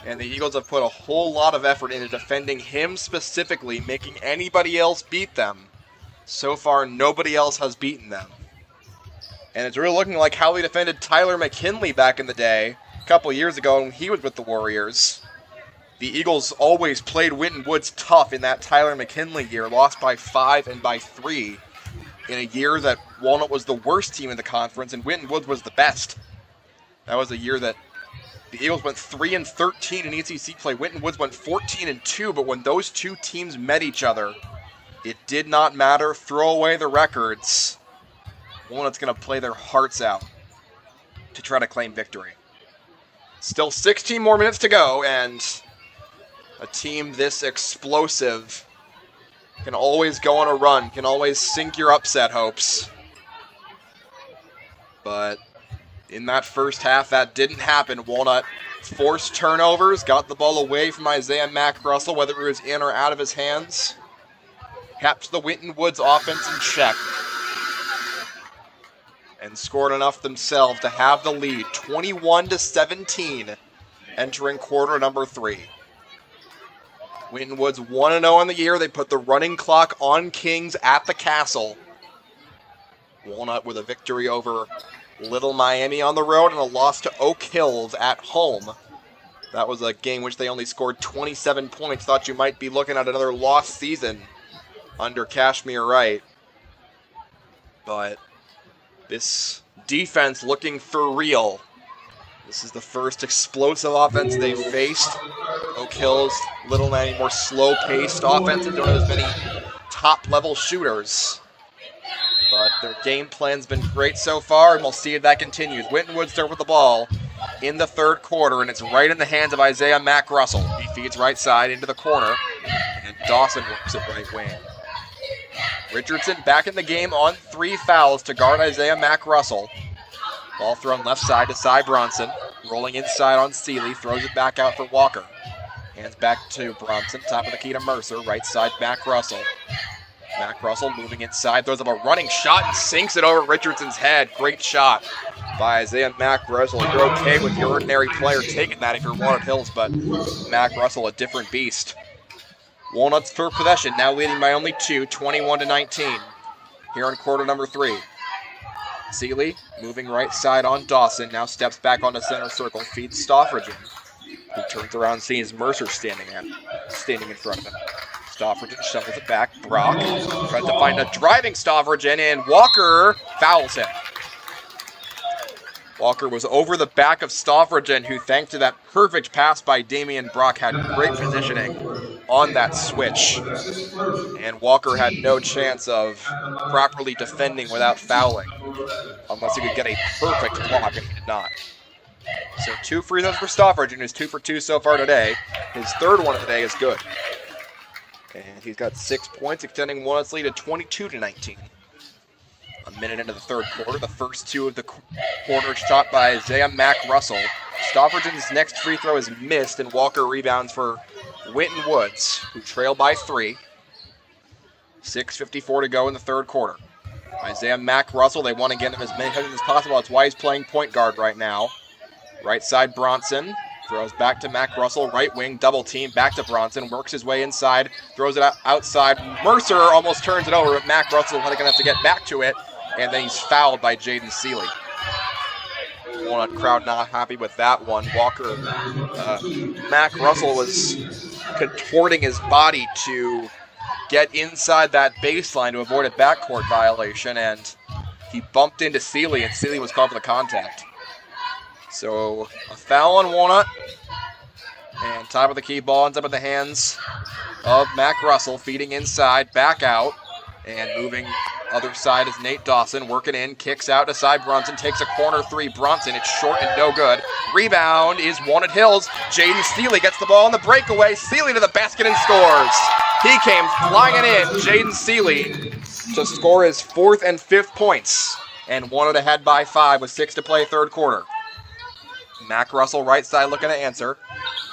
Speaker 1: and the Eagles have put a whole lot of effort into defending him specifically, making anybody else beat them. So far, nobody else has beaten them. And it's really looking like how they defended Tyler McKinley back in the day, a couple years ago when he was with the Warriors. The Eagles always played Winton Woods tough in that Tyler McKinley year, lost by 5 and by 3 in a year that Walnut was the worst team in the conference and Winton Woods was the best. That was a year that the Eagles went 3-13 in ECC play. Winton Woods went 14-2, but when those two teams met each other, it did not matter. Throw away the records. Walnut's going to play their hearts out to try to claim victory. Still 16 more minutes to go, and a team this explosive can always go on a run, can always sink your upset hopes. But in that first half, that didn't happen. Walnut forced turnovers, got the ball away from Isaiah Mack Russell, whether it was in or out of his hands. Kept the Winton Woods offense in check and scored enough themselves to have the lead, 21-17, entering quarter number 3. Winton Woods 1-0 in the year. They put the running clock on Kings at the Castle. Walnut with a victory over Little Miami on the road and a loss to Oak Hills at home. That was a game which they only scored 27 points. Thought you might be looking at another lost season under Kashmir Wright. But this defense looking for real. This is the first explosive offense they've faced. Oak Hills, Little Miami, more slow-paced offense and don't have as many top-level shooters. But their game plan's been great so far, and we'll see if that continues. Winton Woods there with the ball in the third quarter, and it's right in the hands of Isaiah Mack Russell. He feeds right side into the corner, and Dawson works at right wing. Richardson back in the game on 3 fouls to guard Isaiah Mack Russell. Ball thrown left side to Cy Bronson. Rolling inside on Seeley. Throws it back out for Walker. Hands back to Bronson. Top of the key to Mercer. Right side, Mack Russell. Mack Russell moving inside. Throws up a running shot and sinks it over Richardson's head. Great shot by Isaiah Mack Russell. You're okay with your ordinary player taking that if you're Walnut Hills, but Mack Russell, a different beast. Walnut's first possession, now leading by only 2, 21-19. Here in quarter number 3. Seeley moving right side on Dawson, now steps back onto center circle, feeds Stoffridgen, who turns around, sees Mercer standing in front of him. Stoffridgen shovels it back. Brock tries to find a driving Stoffridgen, and Walker fouls him. Walker was over the back of Stoffridgen, who, thanks to that perfect pass by Damian Brock, had great positioning on that switch. And Walker had no chance of properly defending without fouling, unless he could get a perfect block, and he did not. So 2 free throws for Stoffridgen, who's 2 for 2 so far today. His third one of the day is good. And he's got 6 points, extending Walnut's lead to 22-19. A minute into the third quarter, the first 2 of the quarter shot by Isaiah Mack Russell. Stoffridgen's next free throw is missed, and Walker rebounds for Winton Woods, who trail by 3. 6:54 to go in the third quarter. Isaiah Mack Russell, they want to get him as many times as possible. That's why he's playing point guard right now. Right side, Bronson. Throws back to Mack Russell, right wing, double team, back to Bronson, works his way inside, throws it outside. Mercer almost turns it over, but Mack Russell is going to have to get back to it, and then he's fouled by Jaden Seeley. Walnut crowd not happy with that one. Mac Russell was contorting his body to get inside that baseline to avoid a backcourt violation, and he bumped into Seeley, and Seeley was called for the contact. So a foul on Walnut, and top of the key ball ends up in the hands of Mac Russell, feeding inside, back out, and moving other side is Nate Dawson, working in, kicks out to side. Brunson takes a corner three. Brunson, it's short and no good. Rebound is Walnut Hills. Jaden Seeley gets the ball on the breakaway. Seeley to the basket and scores. He came flying in, Jaden Seeley, to score his 4th and 5th points. And Walnut ahead by 5 with 6 to play third quarter. Mac Russell right side looking to answer.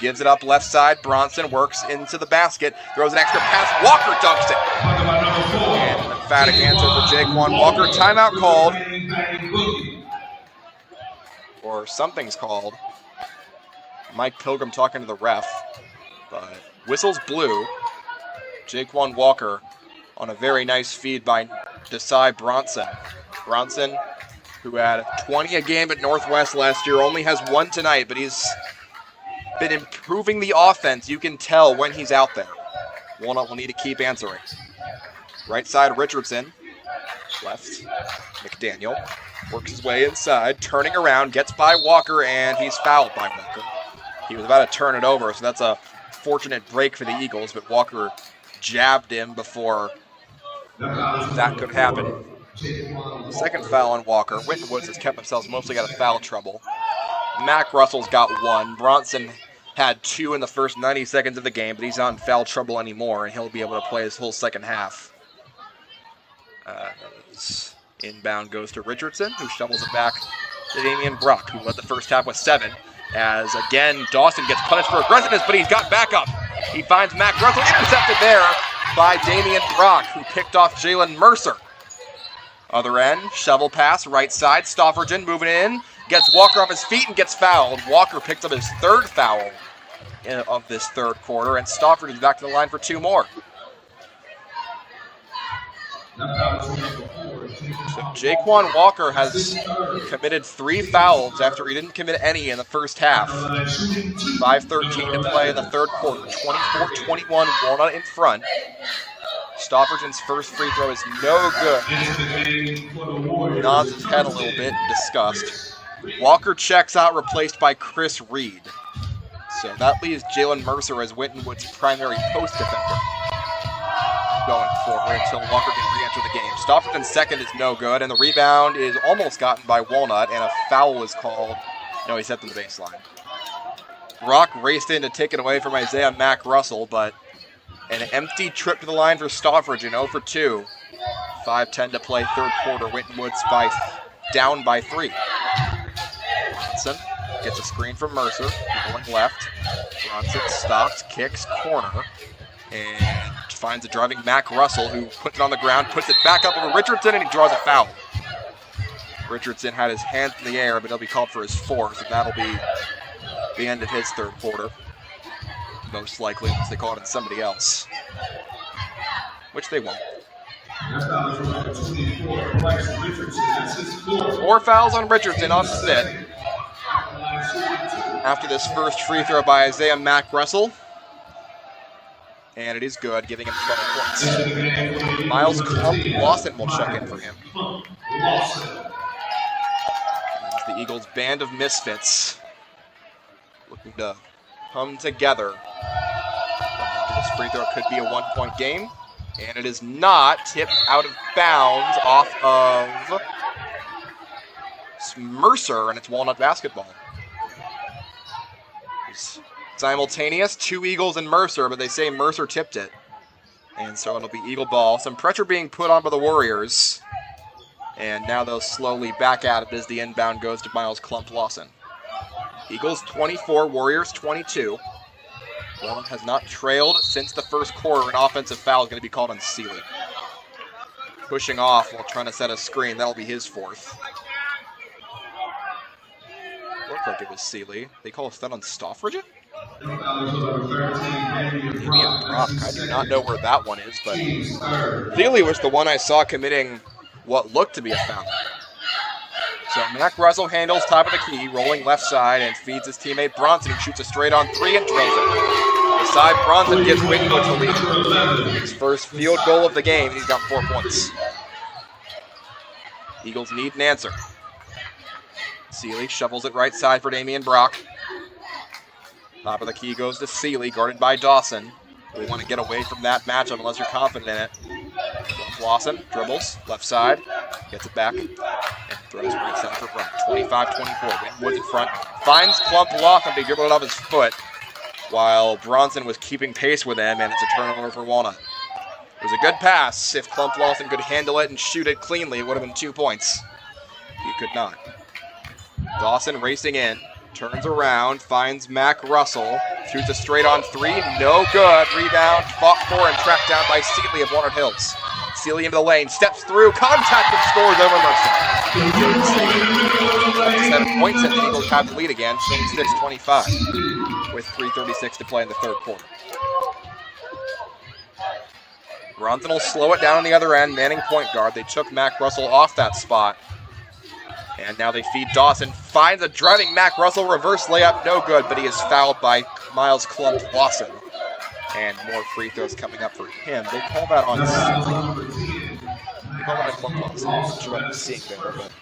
Speaker 1: Gives it up left side. Bronson works into the basket. Throws an extra pass. Walker dunks it. And an emphatic answer for Jaquan Walker. Timeout called. Or something's called. Mike Pilgrim talking to the ref. But whistles blew. Jaquan Walker on a very nice feed by Desai Bronson. Bronson, who had 20 a game at Northwest last year, only has 1 tonight, but he's been improving the offense. You can tell when he's out there. Walnut will need to keep answering. Right side, Richardson. Left, McDaniel. Works his way inside, turning around, gets by Walker, and he's fouled by Walker. He was about to turn it over, so that's a fortunate break for the Eagles, but Walker jabbed him before that could happen. Second foul on Walker. Winton Woods has kept themselves mostly out of foul trouble. Mac Russell's got 1. Bronson had 2 in the first 90 seconds of the game, but he's not in foul trouble anymore, and he'll be able to play his whole second half. Inbound goes to Richardson, who shovels it back to Damian Brock, who led the first half with 7. As, again, Dawson gets punished for aggressiveness, but he's got backup. He finds Mac Russell, intercepted there by Damian Brock, who picked off Jalen Mercer. Other end, shovel pass, right side. Stoffergen moving in, gets Walker off his feet and gets fouled. Walker picked up his 3rd foul of this third quarter, and Stoffergen's back to the line for 2 more. So Jaquan Walker has committed 3 fouls after he didn't commit any in the first half. 5:13 to play in the third quarter. 24-21, Walnut in front. Stoffergen's first free throw is no good. Nods his head a little bit in disgust. Walker checks out, replaced by Chris Reed. So that leaves Jalen Mercer as Winton Woods' primary post defender going forward until Walker can re-enter the game. Stoffergen's second is no good, and the rebound is almost gotten by Walnut, and a foul was called. No, he's hit the baseline. Brock raced in to take it away from Isaiah Mac Russell, but an empty trip to the line for Stoffergen, 0 for 2. 5:10 to play third quarter. Winton Woods down by 3. Bronson gets a screen from Mercer, going left. Bronson stops, kicks, corner, and finds a driving Mac Russell, who puts it on the ground, puts it back up over Richardson, and he draws a foul. Richardson had his hands in the air, but he'll be called for his 4th, and that'll be the end of his third quarter. Most likely, unless they call it on somebody else, which they won't. 4 fouls on Richardson off the sit. After this first free throw by Isaiah Mac Russell. And it is good, giving him 12 points. Miles Klump-Lawson will check in for him. As the Eagles' band of misfits looking to come together. This free throw could be a 1-point game, and it is not. Tipped out of bounds off of Mercer, and it's Walnut basketball. It's simultaneous, 2 Eagles and Mercer, but they say Mercer tipped it. And so it'll be Eagle ball. Some pressure being put on by the Warriors. And now they'll slowly back at it as the inbound goes to Miles Klump-Lawson. Eagles 24, Warriors 22. Walnut has not trailed since the first quarter. An offensive foul is going to be called on Seeley. Pushing off while trying to set a screen. That'll be his 4th. Looked like it was Seeley. They call a foul on Stoffergen? Damian Brock. I do not know where that one is, but Seeley was the one I saw committing what looked to be a foul. So Mac Russell handles top of the key, rolling left side, and feeds his teammate Bronson, who shoots a straight on three and drills it. The side Bronson gives Winton Woods the lead. His first field goal of the game, he's got 4 points. Eagles need an answer. Seeley shovels it right side for Damian Brock. Top of the key goes to Seeley, guarded by Dawson. We want to get away from that matchup unless you're confident in it. Lawson dribbles, left side, gets it back, and throws right side for Brock. 25-24, Winton Woods in front. Finds Klump Lawson, but he dribbled it off his foot, while Bronson was keeping pace with him, and it's a turnover for Walnut. It was a good pass. If Klump Lawson could handle it and shoot it cleanly, it would have been 2 points. He could not. Dawson racing in, turns around, finds Mac Russell, shoots a straight on three, no good. Rebound, fought for and tracked down by Seeley of Walnut Hills. Seeley into the lane, steps through, contact and scores over Mercer. 7 points and the Eagles have the lead again, 26-25, with 3:36 to play in the third quarter. Bronson will slow it down on the other end, manning point guard. They took Mac Russell off that spot. And now they feed Dawson. Finds a driving Mac Russell reverse layup. No good, but he is fouled by Miles Klump Lawson. And more free throws coming up for him. They call that on Seeley. They call that on Klump Lawson. I'm not sure what I'm seeing there, but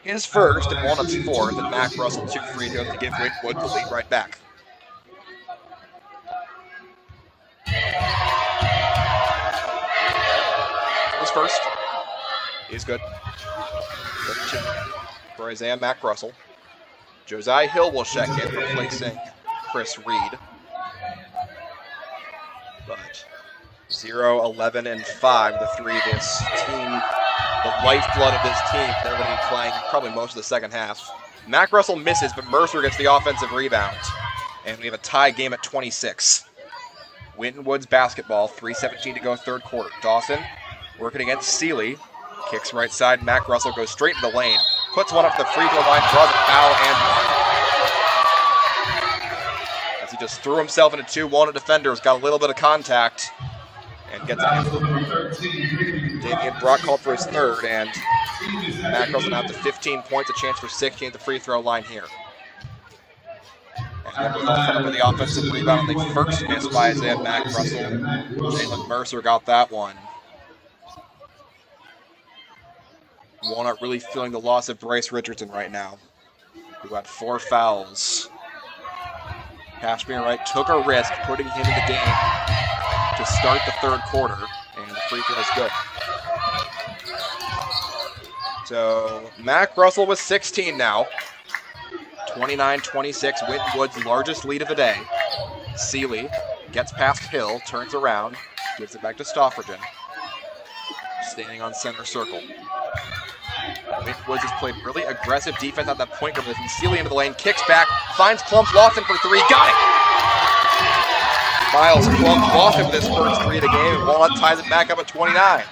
Speaker 1: his first and Walnut's fourth, and Mac Russell 2 free throws to give Winton Woods the lead right back. His first is good. For Isaiah Mac Russell. Josiah Hill will check in, replacing Chris Reed. But 0, 11, and 5, the three of this team, the lifeblood of this team. They're going to be playing probably most of the second half. Mac Russell misses, but Mercer gets the offensive rebound. And we have a tie game at 26. Winton Woods basketball, 3:17 to go third quarter. Dawson working against Seeley. Kicks right side, Mac Russell goes straight into the lane, puts one up the free throw line, draws a foul, and as he just threw himself into 2 Walnut defenders, got a little bit of contact, and gets it. Damian Brock called for his third, and Mac Russell now up to 15 points, a chance for 16 at the free throw line here. And they're both up with the offensive rebound, and they first missed by Isaiah Mac Russell. Jalen Mercer got that one. Walnut really feeling the loss of Bryce Richardson right now, who got 4 fouls. Cashmere Wright took a risk, putting him in the game to start the third quarter, and the free throw is good. So Mac Russell with 16 now. 29-26, Winton Woods' largest lead of the day. Seeley gets past Hill, turns around, gives it back to Stoffergen, standing on center circle. Winton Woods has played really aggressive defense at that point guard position. Seeley into the lane, kicks back, finds Klump Lawson for 3, got it! Miles Klump Lawson with his first 3 of the game, and Walnut ties it back up at 29.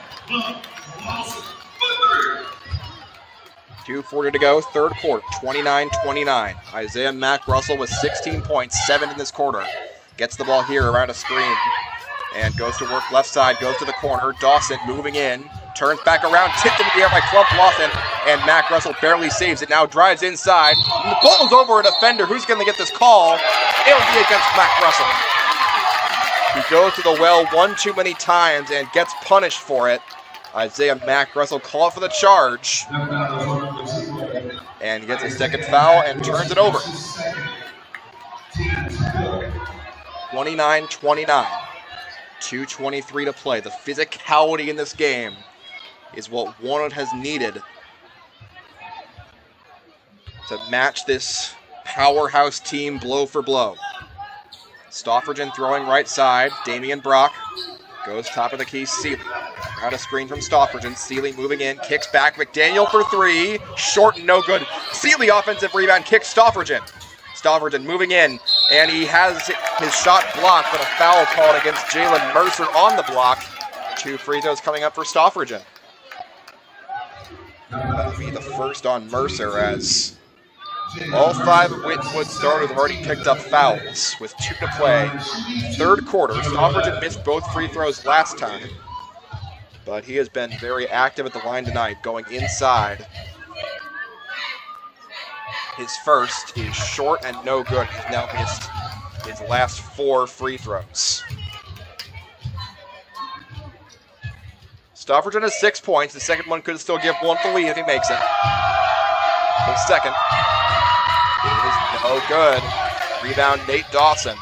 Speaker 1: 2:40 to go, third quarter, 29-29. Isaiah Mac Russell with 16 points, 7 in this quarter. Gets the ball here around a screen and goes to work left side, goes to the corner. Dawson moving in, turns back around, tipped into the air by Klump Lawson, and Mac Russell barely saves it. Now drives inside, and the ball's over a defender. Who's going to get this call? It'll be against Mac Russell. He goes to the well one too many times and gets punished for it. Isaiah Mac Russell called for the charge and gets a second foul and turns it over. 29-29. 2:23 to play. The physicality in this game is what Walnut has needed to match this powerhouse team blow for blow. Stoffergen throwing right side. Damian Brock goes top of the key. Seeley out a screen from Stoffergen. Seeley moving in, kicks back. McDaniel for 3. Short and no good. Seeley offensive rebound, kicks Stoffergen. Stoffergen moving in, and he has his shot blocked, but a foul called against Jalen Mercer on the block. 2 free throws coming up for Stoffergen. That'll be the first on Mercer, as all 5 of Winton Woods starters have already picked up fouls with 2 to play. Third quarter, Stoffergen missed both free throws last time, but he has been very active at the line tonight, going inside His first is short and no good. He's now missed his last 4 free throws. Stofferton has 6 points. The second one could still give one the lead if he makes it. The second is no good. Rebound, Nate Dawson.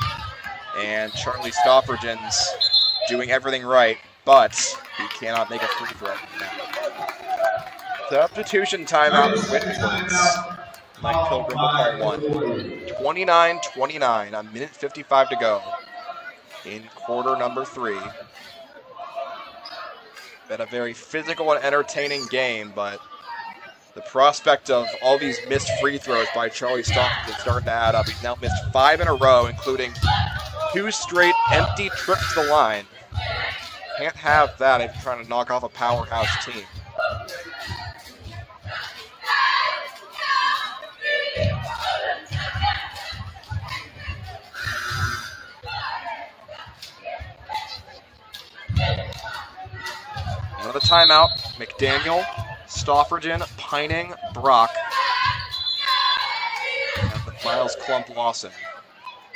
Speaker 1: And Charlie Stofferton's doing everything right, but he cannot make a free throw. Substitution timeout for Winton Woods. Mike Pilgrim will call one. 29-29, a minute 55 to go in quarter number 3. Been a very physical and entertaining game, but the prospect of all these missed free throws by Charlie Stofferton is starting to add up. He's now missed 5 in a row, including 2 straight empty trips to the line. Can't have that if you're trying to knock off a powerhouse team. Another timeout. McDaniel, Stofferton, Pining, Brock, and Miles Klump-Lawson.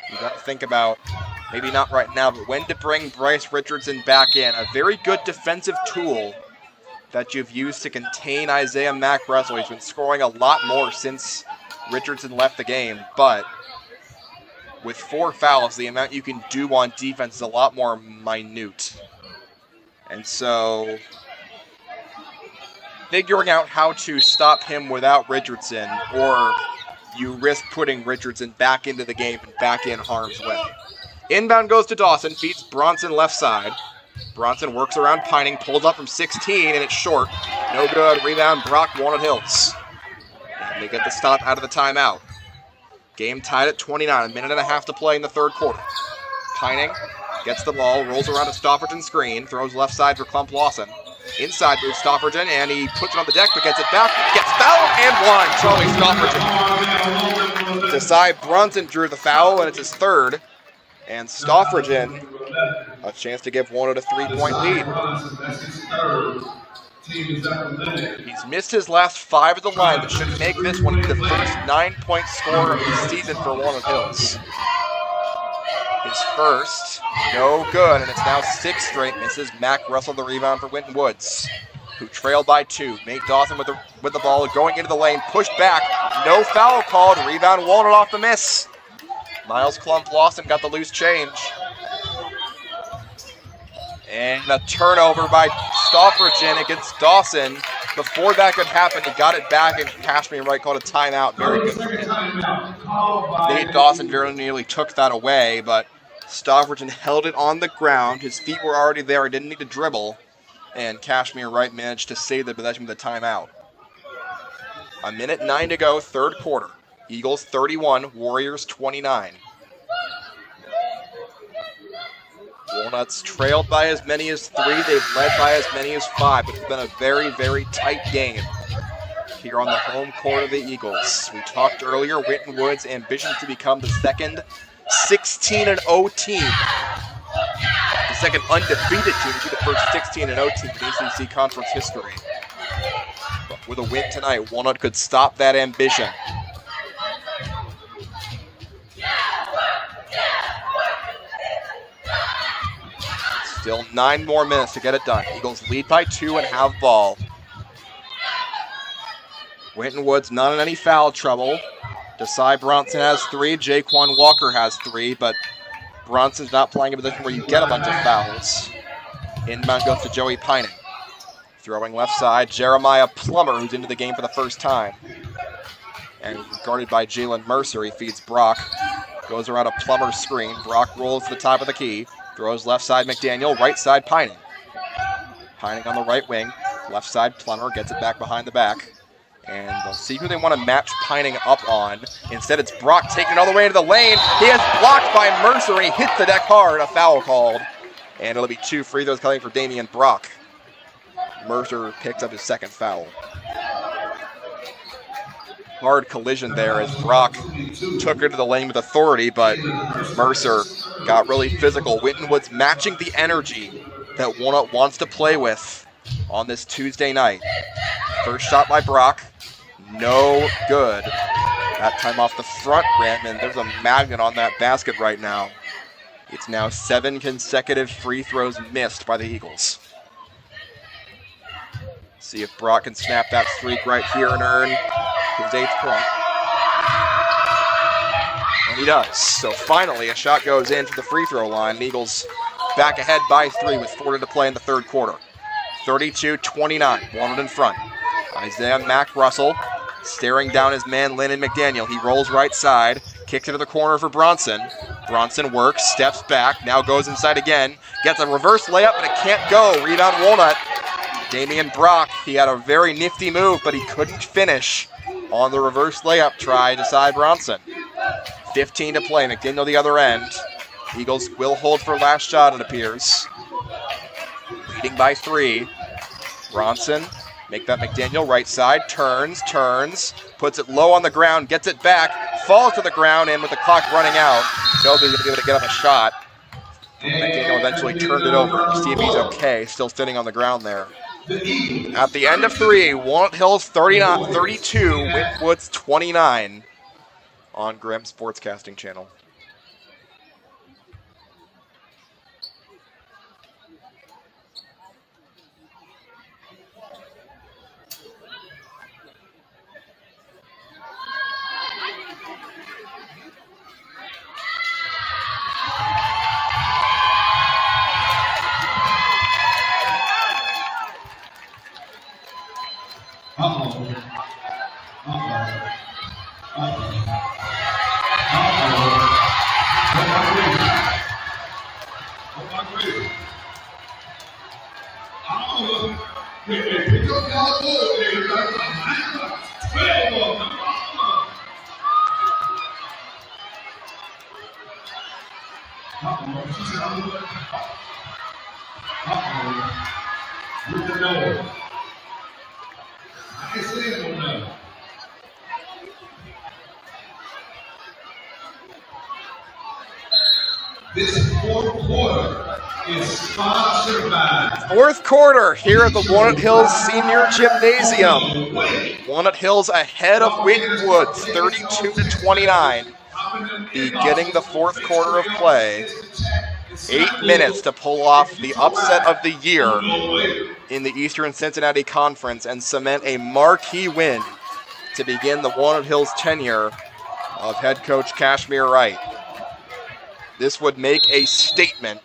Speaker 1: You've got to think about, maybe not right now, but when to bring Bryce Richardson back in. A very good defensive tool that you've used to contain Isaiah Mack Russell. He's been scoring a lot more since Richardson left the game, but with 4 fouls, the amount you can do on defense is a lot more minute. And so, figuring out how to stop him without Richardson, or you risk putting Richardson back into the game and back in harm's way. Inbound goes to Dawson, feeds Bronson left side. Bronson works around Pining, pulls up from 16, and it's short. No good. Rebound, Brock, Walnut Hills. And they get the stop out of the timeout. Game tied at 29, a minute and a half to play in the third quarter. Pining gets the ball, rolls around a Stofferton screen, throws left side for Klump-Lawson. Inside moves Stofferton, and he puts it on the deck, but gets it back. Gets fouled and blind. Charlie Stofferton. Desai Brunson drew the foul, and it's his third. And Stofferton, a chance to give Walnut a 3-point lead. He's missed his last 5 at the line, but should make this one the first 9-point scorer of the season for Walnut Hills. His first, no good, and it's now 6 straight misses. Mack Russell the rebound for Winton Woods, who trailed by 2. Nate Dawson with the ball going into the lane, pushed back, no foul called. Rebound Walnut off the miss. Miles Klump-Lawson got the loose change. And a turnover by Stofferton against Dawson. Before that could happen, he got it back, and Cashmere Wright called a timeout. Very good for him. Nate Dawson very nearly took that away, but Stofferton held it on the ground. His feet were already there. He didn't need to dribble. And Cashmere Wright managed to save the possession with a timeout. A minute 9 to go, third quarter. Eagles 31, Warriors 29. Walnuts trailed by as many as 3. They've led by as many as 5, but it's been a very, very tight game here on the home court of the Eagles. We talked earlier, Winton Woods' ambition to become the second 16-0 team. The second undefeated team to be the first 16-0 team in ACC conference history. But with a win tonight, Walnut could stop that ambition. Still 9 more minutes to get it done. Eagles lead by 2 and have ball. Winton Woods not in any foul trouble. Desai Bronson has 3. Jaquan Walker has 3, but Bronson's not playing a position where you get a bunch of fouls. Inbound goes to Joey Pining. Throwing left side, Jeremiah Plummer, who's into the game for the first time. And guarded by Jalen Mercer, he feeds Brock. Goes around a Plummer screen. Brock rolls to the top of the key. Throws left side McDaniel, right side Pining. Pining on the right wing. Left side Plummer gets it back behind the back. And they'll see who they want to match Pining up on. Instead, it's Brock taking it all the way into the lane. He is blocked by Mercer, and he hits the deck hard. A foul called. And it'll be 2 free throws coming for Damian Brock. Mercer picks up his second foul. Hard collision there as Brock took her to the lane with authority, but Mercer got really physical. Winton Woods matching the energy that Walnut wants to play with on this Tuesday night. First shot by Brock, no good. That time off the front rim, and there's a magnet on that basket right now. It's now 7 consecutive free throws missed by the Eagles. See if Brock can snap that streak right here and earn his 8th point. And he does. So finally, a shot goes into the free throw line. The Eagles back ahead by 3 with 4 to play in the third quarter. 32-29, Walnut in front. Isaiah Mack Russell staring down his man, Landon McDaniel. He rolls right side, kicks it to the corner for Bronson. Bronson works, steps back, now goes inside again. Gets a reverse layup, but it can't go. Rebound Walnut. Damian Brock, he had a very nifty move, but he couldn't finish on the reverse layup try to side Bronson. 15 to play, McDaniel the other end. Eagles will hold for last shot, it appears. Leading by 3. Bronson, make that McDaniel right side, turns, puts it low on the ground, gets it back, falls to the ground, and with the clock running out, nobody's going to be able to get up a shot. McDaniel eventually turned it over to see if he's okay, still sitting on the ground there. At the end of 3, Walnut Hills 32, Winton Woods 29 on Graham Sportscasting Channel.
Speaker 2: This fourth quarter is sponsored by...
Speaker 1: Fourth quarter here at the Walnut Hills Senior Gymnasium. Walnut Hills ahead of Winton Woods, 32-29. Beginning the fourth quarter of play. 8 minutes to pull off the upset of the year in the Eastern Cincinnati Conference and cement a marquee win to begin the Walnut Hills tenure of head coach Kashmir Wright. This would make a statement,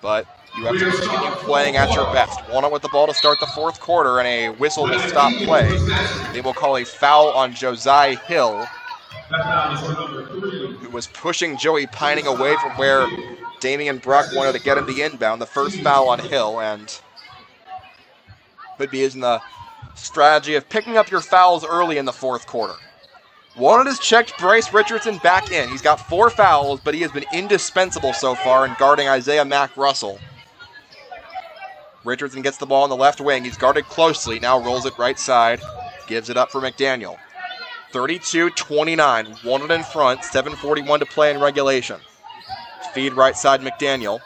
Speaker 1: but you have to continue playing at your best. Walnut with the ball to start the fourth quarter and a whistle will stop play. They will call a foul on Josiah Hill, who was pushing Joey Pining away from where Damian Brock wanted to get him the inbound. The first foul on Hill, and could be using the strategy of picking up your fouls early in the fourth quarter. Walnut has checked Bryce Richardson back in. He's got 4 fouls, but he has been indispensable so far in guarding Isaiah Mack Russell. Richardson gets the ball on the left wing. He's guarded closely. Now rolls it right side. Gives it up for McDaniel. 32-29. Walnut in front. 7:41 to play in regulation. Feed right side McDaniel.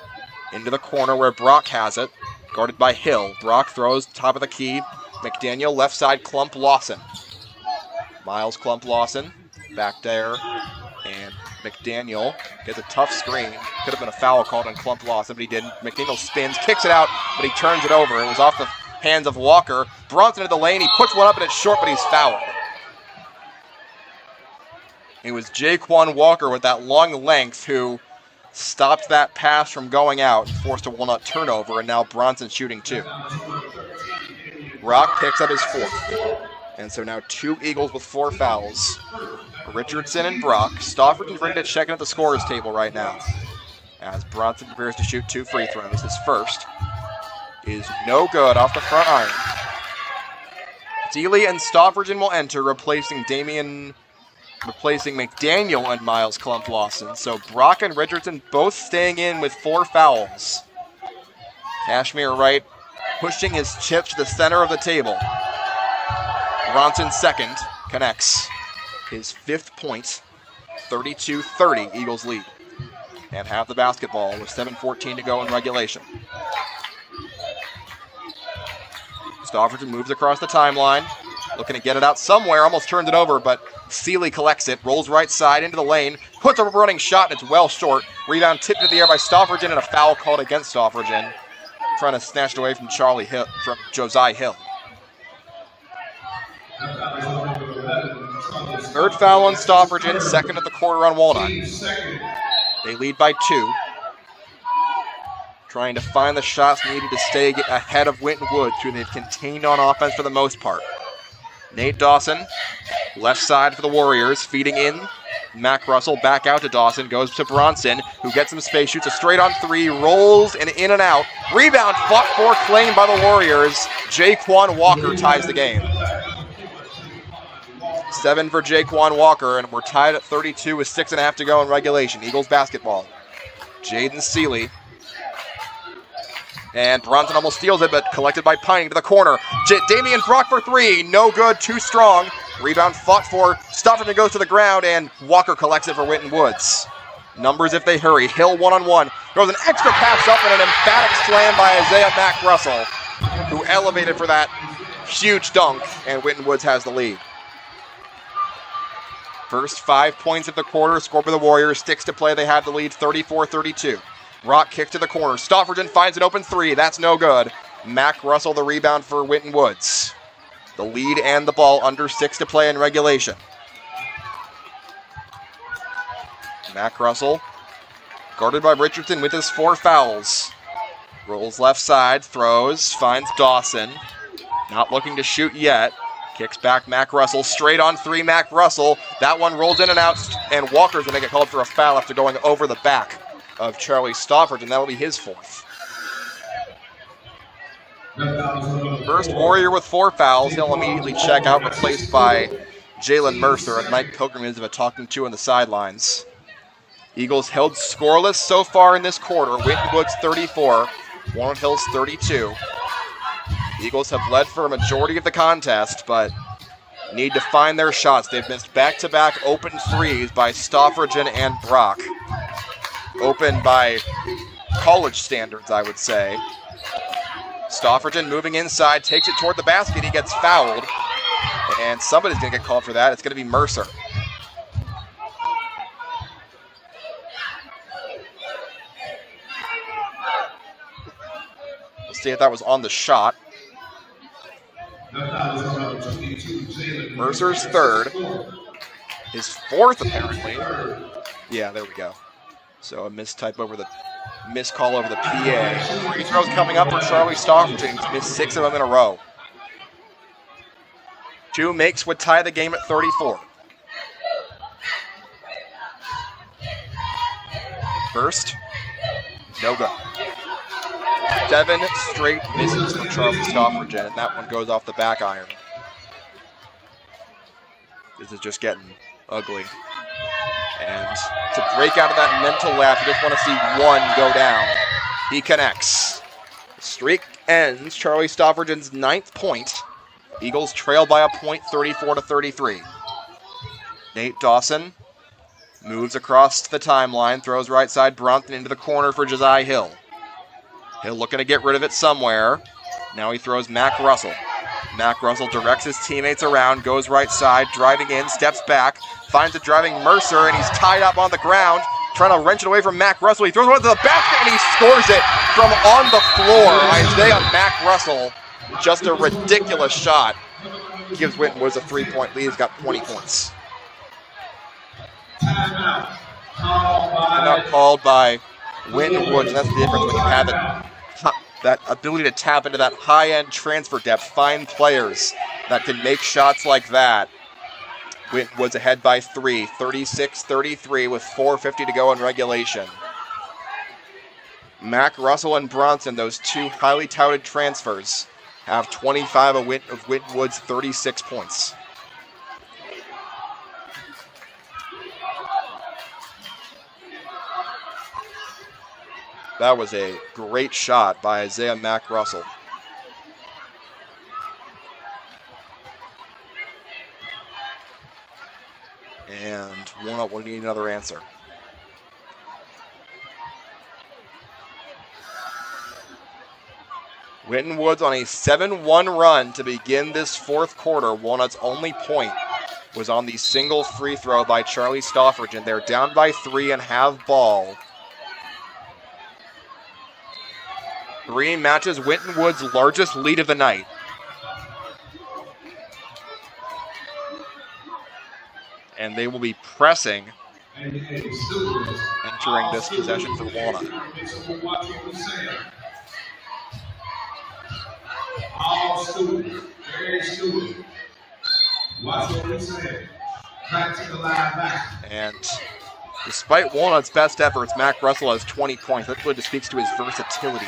Speaker 1: Into the corner where Brock has it. Guarded by Hill. Brock throws top of the key. McDaniel left side Klump Lawson. Miles Klump Lawson back there, and McDaniel gets a tough screen. Could have been a foul called on Klump Lawson, but he didn't. McDaniel spins, kicks it out, but he turns it over. It was off the hands of Walker. Bronson into the lane. He puts one up, and it's short, but he's fouled. It was Jaquan Walker with that long length who stopped that pass from going out and forced a Walnut turnover, and now Bronson shooting 2. Brock picks up his 4th. And so now 2 Eagles with 4 fouls. Richardson and Brock. Stofferton's ready to check in at the scorer's table right now, as Bronson prepares to shoot 2 free throws. His first is no good off the front iron. Dealey and Stofferton will enter, replacing McDaniel and Miles Klump Lawson. So Brock and Richardson both staying in with 4 fouls. Kashmir Wright pushing his chips to the center of the table. Bronson second, connects his 5th point, 32-30, Eagles lead, and have the basketball with 7:14 to go in regulation. Stofferton moves across the timeline, looking to get it out somewhere, almost turns it over, but Seeley collects it, rolls right side into the lane, puts up a running shot, and it's well short. Rebound tipped into the air by Stoffergen, and a foul called against Stoffergen. Trying to snatch it away from Josiah Hill. Third foul on Stoffergen, second of the quarter on Walnut. They lead by 2. Trying to find the shots needed to stay ahead of Winton Woods, who they've contained on offense for the most part. Nate Dawson, left side for the Warriors, feeding in. Mac Russell back out to Dawson, goes to Bronson, who gets some space, shoots a straight on 3, rolls and in and out. Rebound fought for, claimed by the Warriors. Jaquan Walker ties the game. 7 for Jaquan Walker, and we're tied at 32 with 6.5 to go in regulation. Eagles basketball. Jaden Seeley. And Bronson almost steals it, but collected by Pining to the corner. Damian Brock for 3. No good, too strong. Rebound fought for. Stoffergen goes to the ground, and Walker collects it for Winton Woods. Numbers if they hurry. Hill one-on-one. Throws an extra pass up and an emphatic slam by Isaiah Mack Russell, who elevated for that huge dunk, and Winton Woods has the lead. First 5 points of the quarter scored by the Warriors. Sticks to play. They have the lead 34-32. Rock kick to the corner. Stoffergen finds an open 3. That's no good. Mac Russell the rebound for Winton Woods. The lead and the ball under 6 to play in regulation. Mac Russell guarded by Richardson with his 4 fouls. Rolls left side, throws, finds Dawson. Not looking to shoot yet. Kicks back Mac Russell. Straight on 3, Mac Russell. That one rolls in and out, and Walker's going to get called for a foul after going over the back of Charlie Stoffergen, and that'll be his 4th. First Warrior with 4 fouls. He'll immediately check out, replaced by Jalen Mercer, and Mike Pilgrim is a talking to on the sidelines. Eagles held scoreless so far in this quarter. Winton Woods 34, Walnut Hills 32. Eagles have led for a majority of the contest, but need to find their shots. They've missed back-to-back open 3s by Stoffergen and Brock. Open by college standards, I would say. Stoffergen moving inside, takes it toward the basket. He gets fouled, and somebody's going to get called for that. It's going to be Mercer. We'll see if that was on the shot. Mercer's 3rd. His 4th, apparently. Yeah, there we go. So a mistype over the miscall over the PA. Free throws coming up for Charlie Stoffergen. He's missed 6 of them in a row. 2 makes would tie the game at 34. First, no good. 7 straight misses for Charlie Stoffergen, and that one goes off the back iron. This is just getting ugly. And to break out of that mental lapse, you just want to see one go down. He connects. The streak ends. Charlie Stoffergen's 9th point. Eagles trail by a point, 34-33. Nate Dawson moves across the timeline, throws right side Bronson into the corner for Josiah Hill. Hill looking to get rid of it somewhere. Now he throws Mac Russell. Mac Russell directs his teammates around, goes right side, driving in, steps back, finds a driving Mercer, and he's tied up on the ground, trying to wrench it away from Mac Russell. He throws it to the basket, and he scores it from on the floor. Isaiah Mac Russell, just a ridiculous shot. Gives Winton Woods a 3-point lead. He's got 20 points. Timeout called by Winton Woods, and that's the difference when you have it. That ability to tap into that high-end transfer depth, find players that can make shots like that. Winton Woods ahead by 3, 36-33 with 4:50 to go in regulation. Mac Russell and Bronson, those 2 highly touted transfers, have 25 of Winton Woods' 36 points. That was a great shot by Isaiah Mac Russell. And Walnut will need another answer. Winton Woods on a 7-1 run to begin this 4th quarter. Walnut's only point was on the single free throw by Charlie Stoffridge, and they're down by 3 and have ball. 3 matches Winton Woods' largest lead of the night. And they will be pressing entering this possession for Walnut.
Speaker 2: All students, very students. Watch what we say. Practical live back.
Speaker 1: And despite Walnut's best efforts, Mac Russell has 20 points. That really just speaks to his versatility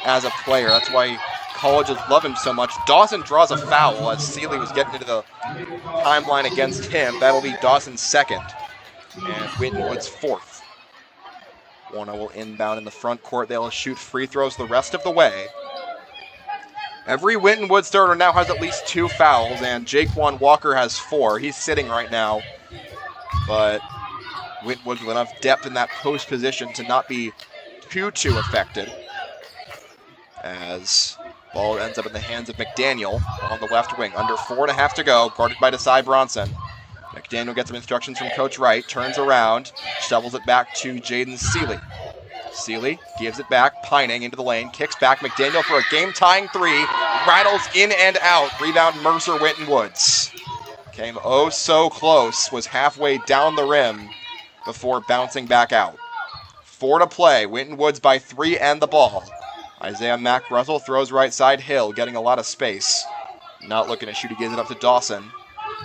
Speaker 1: as a player. That's why colleges love him so much. Dawson draws a foul as Seeley was getting into the timeline against him. That'll be Dawson's second. And Winton Woods' fourth. Walnut will inbound in the front court. They'll shoot free throws the rest of the way. Every Winton Woods starter now has at least 2 fouls, and Jaquan Walker has 4. He's sitting right now, but Winton Woods with enough depth in that post position to not be too affected. As ball ends up in the hands of McDaniel on the left wing. Under 4.5 to go, guarded by Desai Bronson. McDaniel gets some instructions from Coach Wright, turns around, shovels it back to Jaden Seeley. Seeley gives it back, Pining into the lane, kicks back, McDaniel for a game-tying 3, rattles in and out, rebound Mercer Winton Woods. Came oh so close, was halfway down the rim before bouncing back out. 4 to play, Winton Woods by 3 and the ball. Isaiah Mac Russell throws right side, Hill getting a lot of space. Not looking to shoot, he gives it up to Dawson.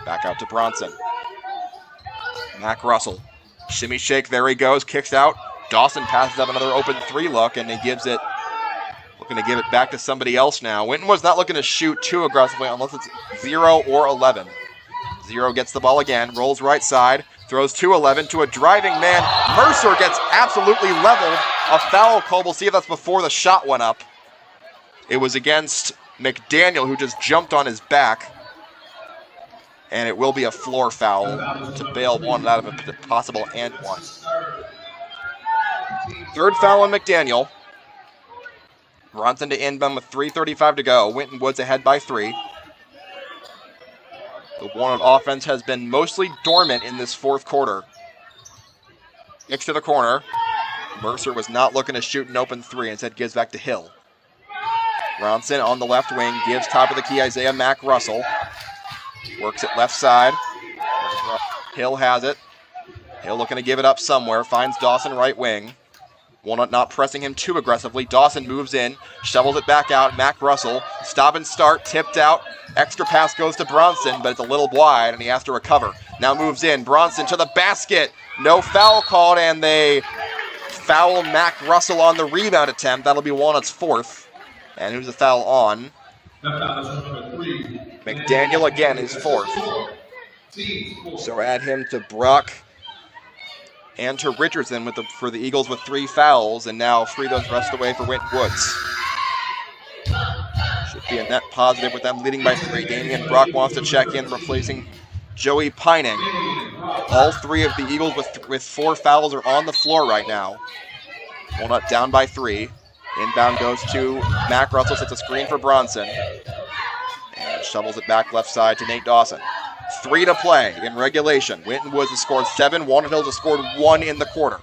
Speaker 1: Back out to Bronson. Mac Russell, shimmy shake, there he goes, kicks out. Dawson passes up another open 3 look, and he gives it, looking to give it back to somebody else now. Winton was not looking to shoot too aggressively unless it's 0 or 11. 0 gets the ball again, rolls right side, throws to 11 to a driving man. Mercer gets absolutely leveled. A foul call, we'll see if that's before the shot went up. It was against McDaniel, who just jumped on his back. And it will be a floor foul to bail one out of a possible and one. 3rd foul on McDaniel. Bronson to inbound with 3:35 to go. Winton Woods ahead by 3. The Walnut offense has been mostly dormant in this 4th quarter. Kicks to the corner. Mercer was not looking to shoot an open 3, instead gives back to Hill. Bronson on the left wing, gives top of the key Isaiah Mac Russell. Works it left side. Hill has it. Hill looking to give it up somewhere. Finds Dawson right wing. Walnut not pressing him too aggressively. Dawson moves in. Shovels it back out. Mac Russell. Stop and start. Tipped out. Extra pass goes to Bronson, but it's a little wide, and he has to recover. Now moves in. Bronson to the basket. No foul called, and they foul Mac Russell on the rebound attempt. That'll be Walnut's 4th. And who's the foul on? McDaniel again is 4th. So add him to Brock and to Richardson for the Eagles with 3 fouls, and now free those rest away for Winton Woods. Should be a net positive with them leading by 3. Damian Brock wants to check in, replacing Joey Pining. All 3 of the Eagles with 4 fouls are on the floor right now. Walnut down by 3. Inbound goes to Mac Russell, sets a screen for Bronson. And shovels it back left side to Nate Dawson. 3 to play in regulation. Winton Woods has scored 7. Walnut Hills has scored 1 in the quarter.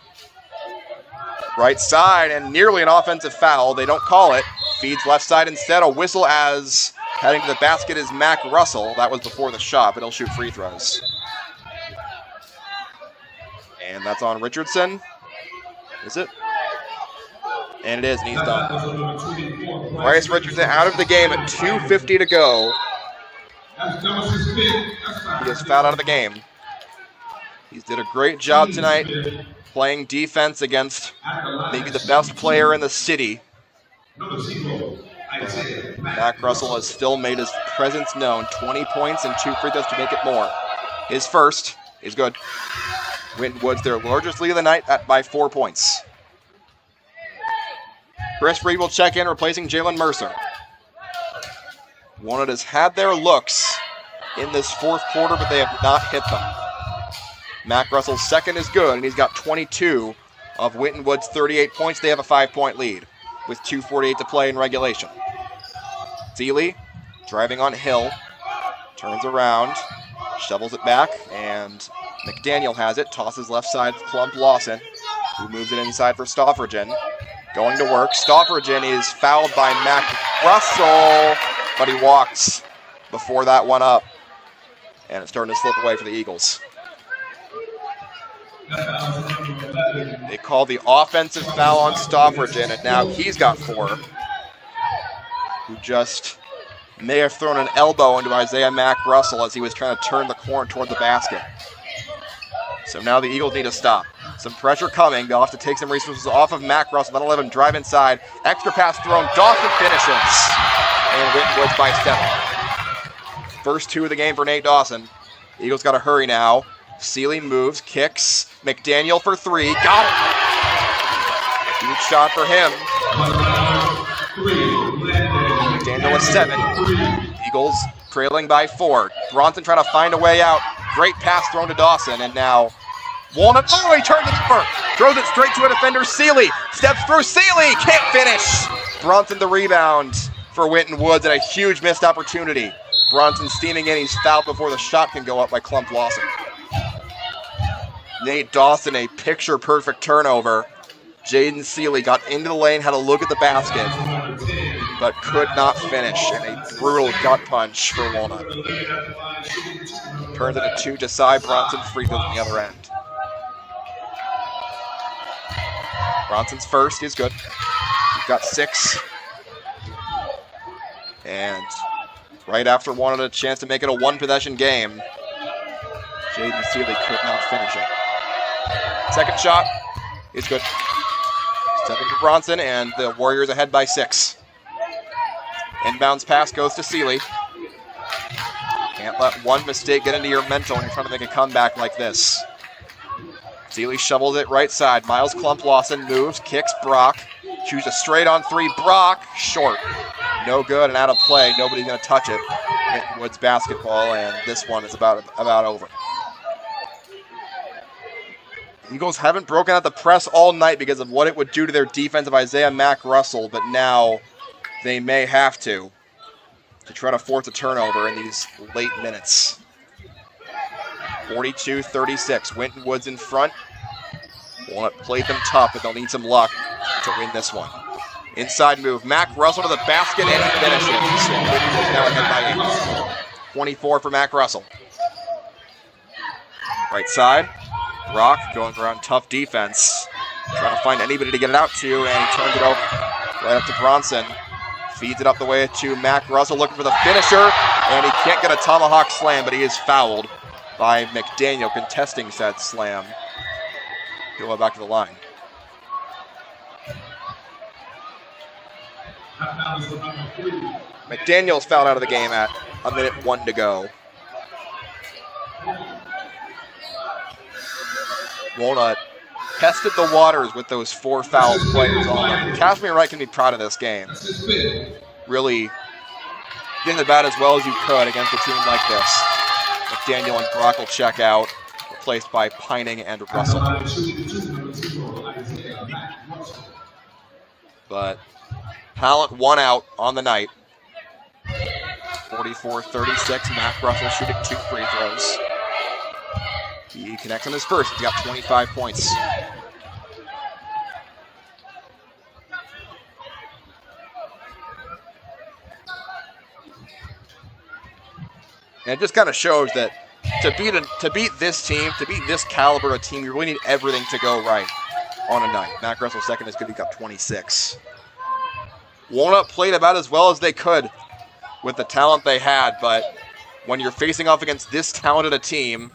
Speaker 1: Right side, and nearly an offensive foul. They don't call it. Feeds left side instead. A whistle as heading to the basket is Mac Russell. That was before the shot, but he'll shoot free throws. And that's on Richardson. Is it? And it is, and he's done. Bryce Richardson out of the game at 2:50 to go. He is fouled out of the game. He's did a great job tonight playing defense against maybe the best player in the city. Mac Russell has still made his presence known. 20 points and 2 free throws to make it more. His first is good. Winton Woods, their largest lead of the night, by 4 points. Chris Reed will check in, replacing Jalen Mercer. Walnut has had their looks in this 4th quarter, but they have not hit them. Mac Russell's second is good, and he's got 22 of Winton Woods' 38 points. They have a 5-point lead with 2:48 to play in regulation. Seeley driving on Hill, turns around, Shovels it back, and McDaniel has it. Tosses left side, Klump Lawson, who moves it inside for Stoffridgen. Going to work. Stoffridgen is fouled by Mac Russell, but he walks before that one up. And it's starting to slip away for the Eagles. They call the offensive foul on Stoffridgen, and now he's got 4. Who just may have thrown an elbow into Isaiah Mac Russell as he was trying to turn the corner toward the basket. So now the Eagles need to stop. Some pressure coming. They'll have to take some resources off of Mac Russell. That'll let him drive inside. Extra pass thrown. Dawson finishes. And Winton Woods by 7. First 2 of the game for Nate Dawson. Eagles got to hurry now. Seeley moves, kicks. McDaniel for 3. Got it. Huge shot for him. McDaniel with 7. Eagles trailing by 4. Bronson trying to find a way out. Great pass thrown to Dawson, and now Walnut. Oh, he turns it over. Throws it straight to a defender. Seeley steps through. Seeley can't finish. Bronson the rebound for Winton Woods, and a huge missed opportunity. Bronson steaming in. He's fouled before the shot can go up by Klump Lawson. Nate Dawson, a picture-perfect turnover. Jaden Seeley got into the lane, had a look at the basket, but could not finish, and a brutal gut punch for Walnut. Turns it to 2, Josiah Bronson, free throws on the other end. Bronson's first, he's good. He's got 6. And right after Walnut had a chance to make it a 1-possession game, Jaden Seeley could not finish it. Second shot is good. Stepping for Bronson, and the Warriors ahead by 6. Inbounds pass goes to Seeley. Can't let one mistake get into your mental when you're trying to make a comeback like this. Seeley shovels it right side. Miles Klump Lawson moves, kicks Brock. Shoots a straight on 3. Brock, short. No good and out of play. Nobody's going to touch it. Winton Woods basketball, and this one is about over. Eagles haven't broken out the press all night because of what it would do to their defense of Isaiah Mac Russell, but now they may have to try to force a turnover in these late minutes. 42-36. Winton Woods in front. Walnut played them tough, but they'll need some luck to win this one. Inside move. Mac Russell to the basket, and he finishes. Winton Woods now ahead by 8. 24 for Mac Russell. Right side. Brock going around tough defense. Trying to find anybody to get it out to, and he turns it over. Right up to Bronson. Feeds it up the way to Mac Russell, looking for the finisher, and he can't get a tomahawk slam, but he is fouled by McDaniel, contesting said slam. He'll go back to the line. McDaniel's fouled out of the game at 1:01 to go. Walnut tested the waters with those 4 foul players on them. Kashmir Wright can be proud of this game. Really getting about as well as you could against a team like this. McDaniel and Brock will check out, replaced by Pining and Russell. But Halleck 1 out on the night. 44-36. Mac Russell shooting 2 free throws. He connects on his first. He's got 25 points. And it just kind of shows that to beat this team, to beat this caliber of team, you really need everything to go right on a night. Mac Russell's second is good. He got 26. Walnut played about as well as they could with the talent they had, but when you're facing off against this talented a team,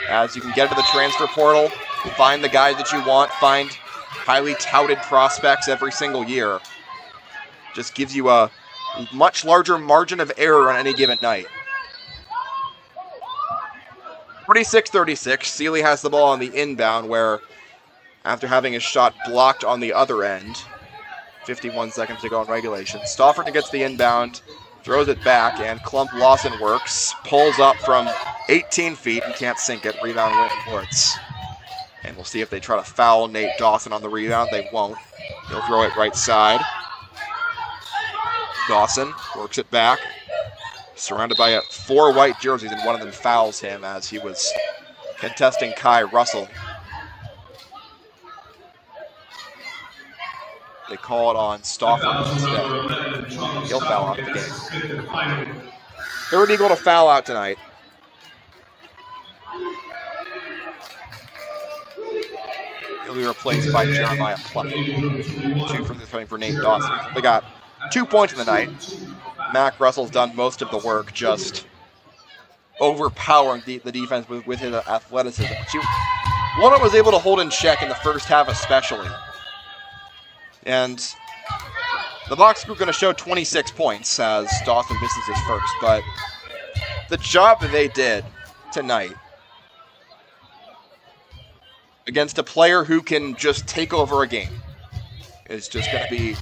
Speaker 1: as you can get into the transfer portal, find the guys that you want, find highly touted prospects every single year. Just gives you a much larger margin of error on any given night. 46-36, Seeley has the ball on the inbound, where after having his shot blocked on the other end, 51 seconds to go in regulation, Stofford gets the inbound, throws it back, and Klump Lawson works, pulls up from 18 feet and can't sink it. Rebound Winton Woods. And we'll see if they try to foul Nate Dawson on the rebound. They won't. He'll throw it right side. Dawson works it back. surrounded by 4 white jerseys, and one of them fouls him as he was contesting Kai Russell. They call it on Stauffer instead. He'll foul out of the game. Third Eagle to foul out tonight. He'll be replaced by Jeremiah Pluck. 2 from the for Nate Dawson. They got 2 points in the night. Mac Russell's done most of the work, just overpowering the defense with his athleticism. Walnut was able to hold in check in the first half especially. And the box score going to show 26 points as Dawson misses his first. But the job that they did tonight against a player who can just take over a game is just going to be,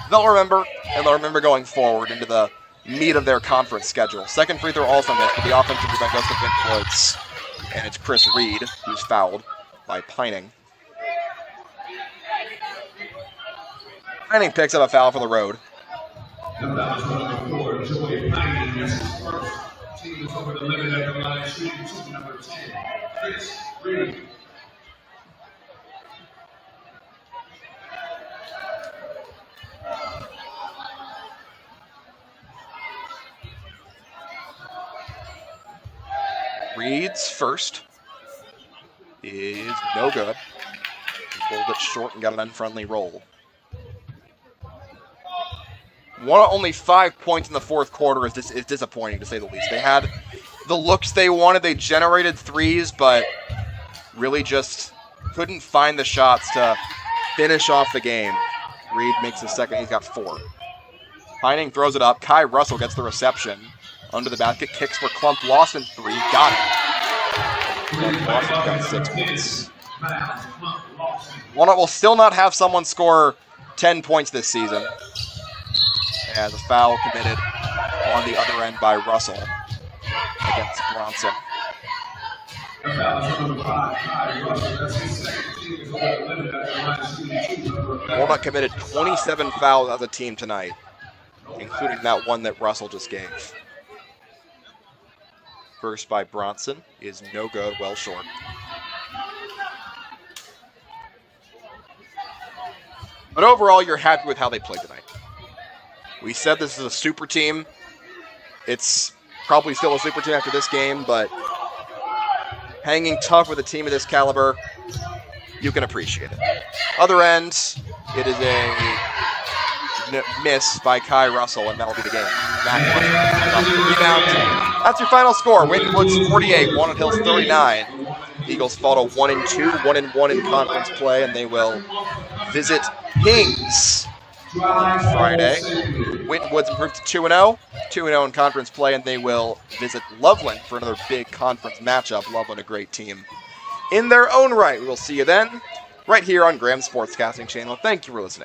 Speaker 1: they'll remember, and they'll remember going forward into the meat of their conference schedule. Second free throw also missed, but the offensive rebound goes to Winton Woods. And it's Chris Reed who's fouled by Pining. Pining picks up a foul for the road. Reed's first is no good. He pulled it short and got an unfriendly roll. Only 5 points in the fourth quarter is disappointing, to say the least. They had the looks they wanted. They generated threes, but really just couldn't find the shots to finish off the game. Reed makes his second. He's got 4. Pining throws it up. Kai Russell gets the reception. Under the basket, kicks for Clump Lawson. 3. Got it. Clump Lawson got 6 points. Walnut will still not have someone score 10 points this season. As a foul committed on the other end by Russell against Bronson. Walnut committed 27 fouls as a team tonight, including that one that Russell just gave. First by Bronson is no good, well short. But overall, you're happy with how they played tonight. We said this is a super team. It's probably still a super team after this game, but hanging tough with a team of this caliber, you can appreciate it. Other end, it is a miss by Kai Russell, and that'll be the game. Rebound. That's your final score. Winton Woods 48, Walnut Hills 39. Eagles fall to 1-2, 1-1 in conference play, and they will visit Kings on Friday. Winton Woods improved to 2-0, 2-0 in conference play, and they will visit Loveland for another big conference matchup. Loveland, a great team in their own right. We will see you then, right here on Graham's Sportscasting Channel. Thank you for listening.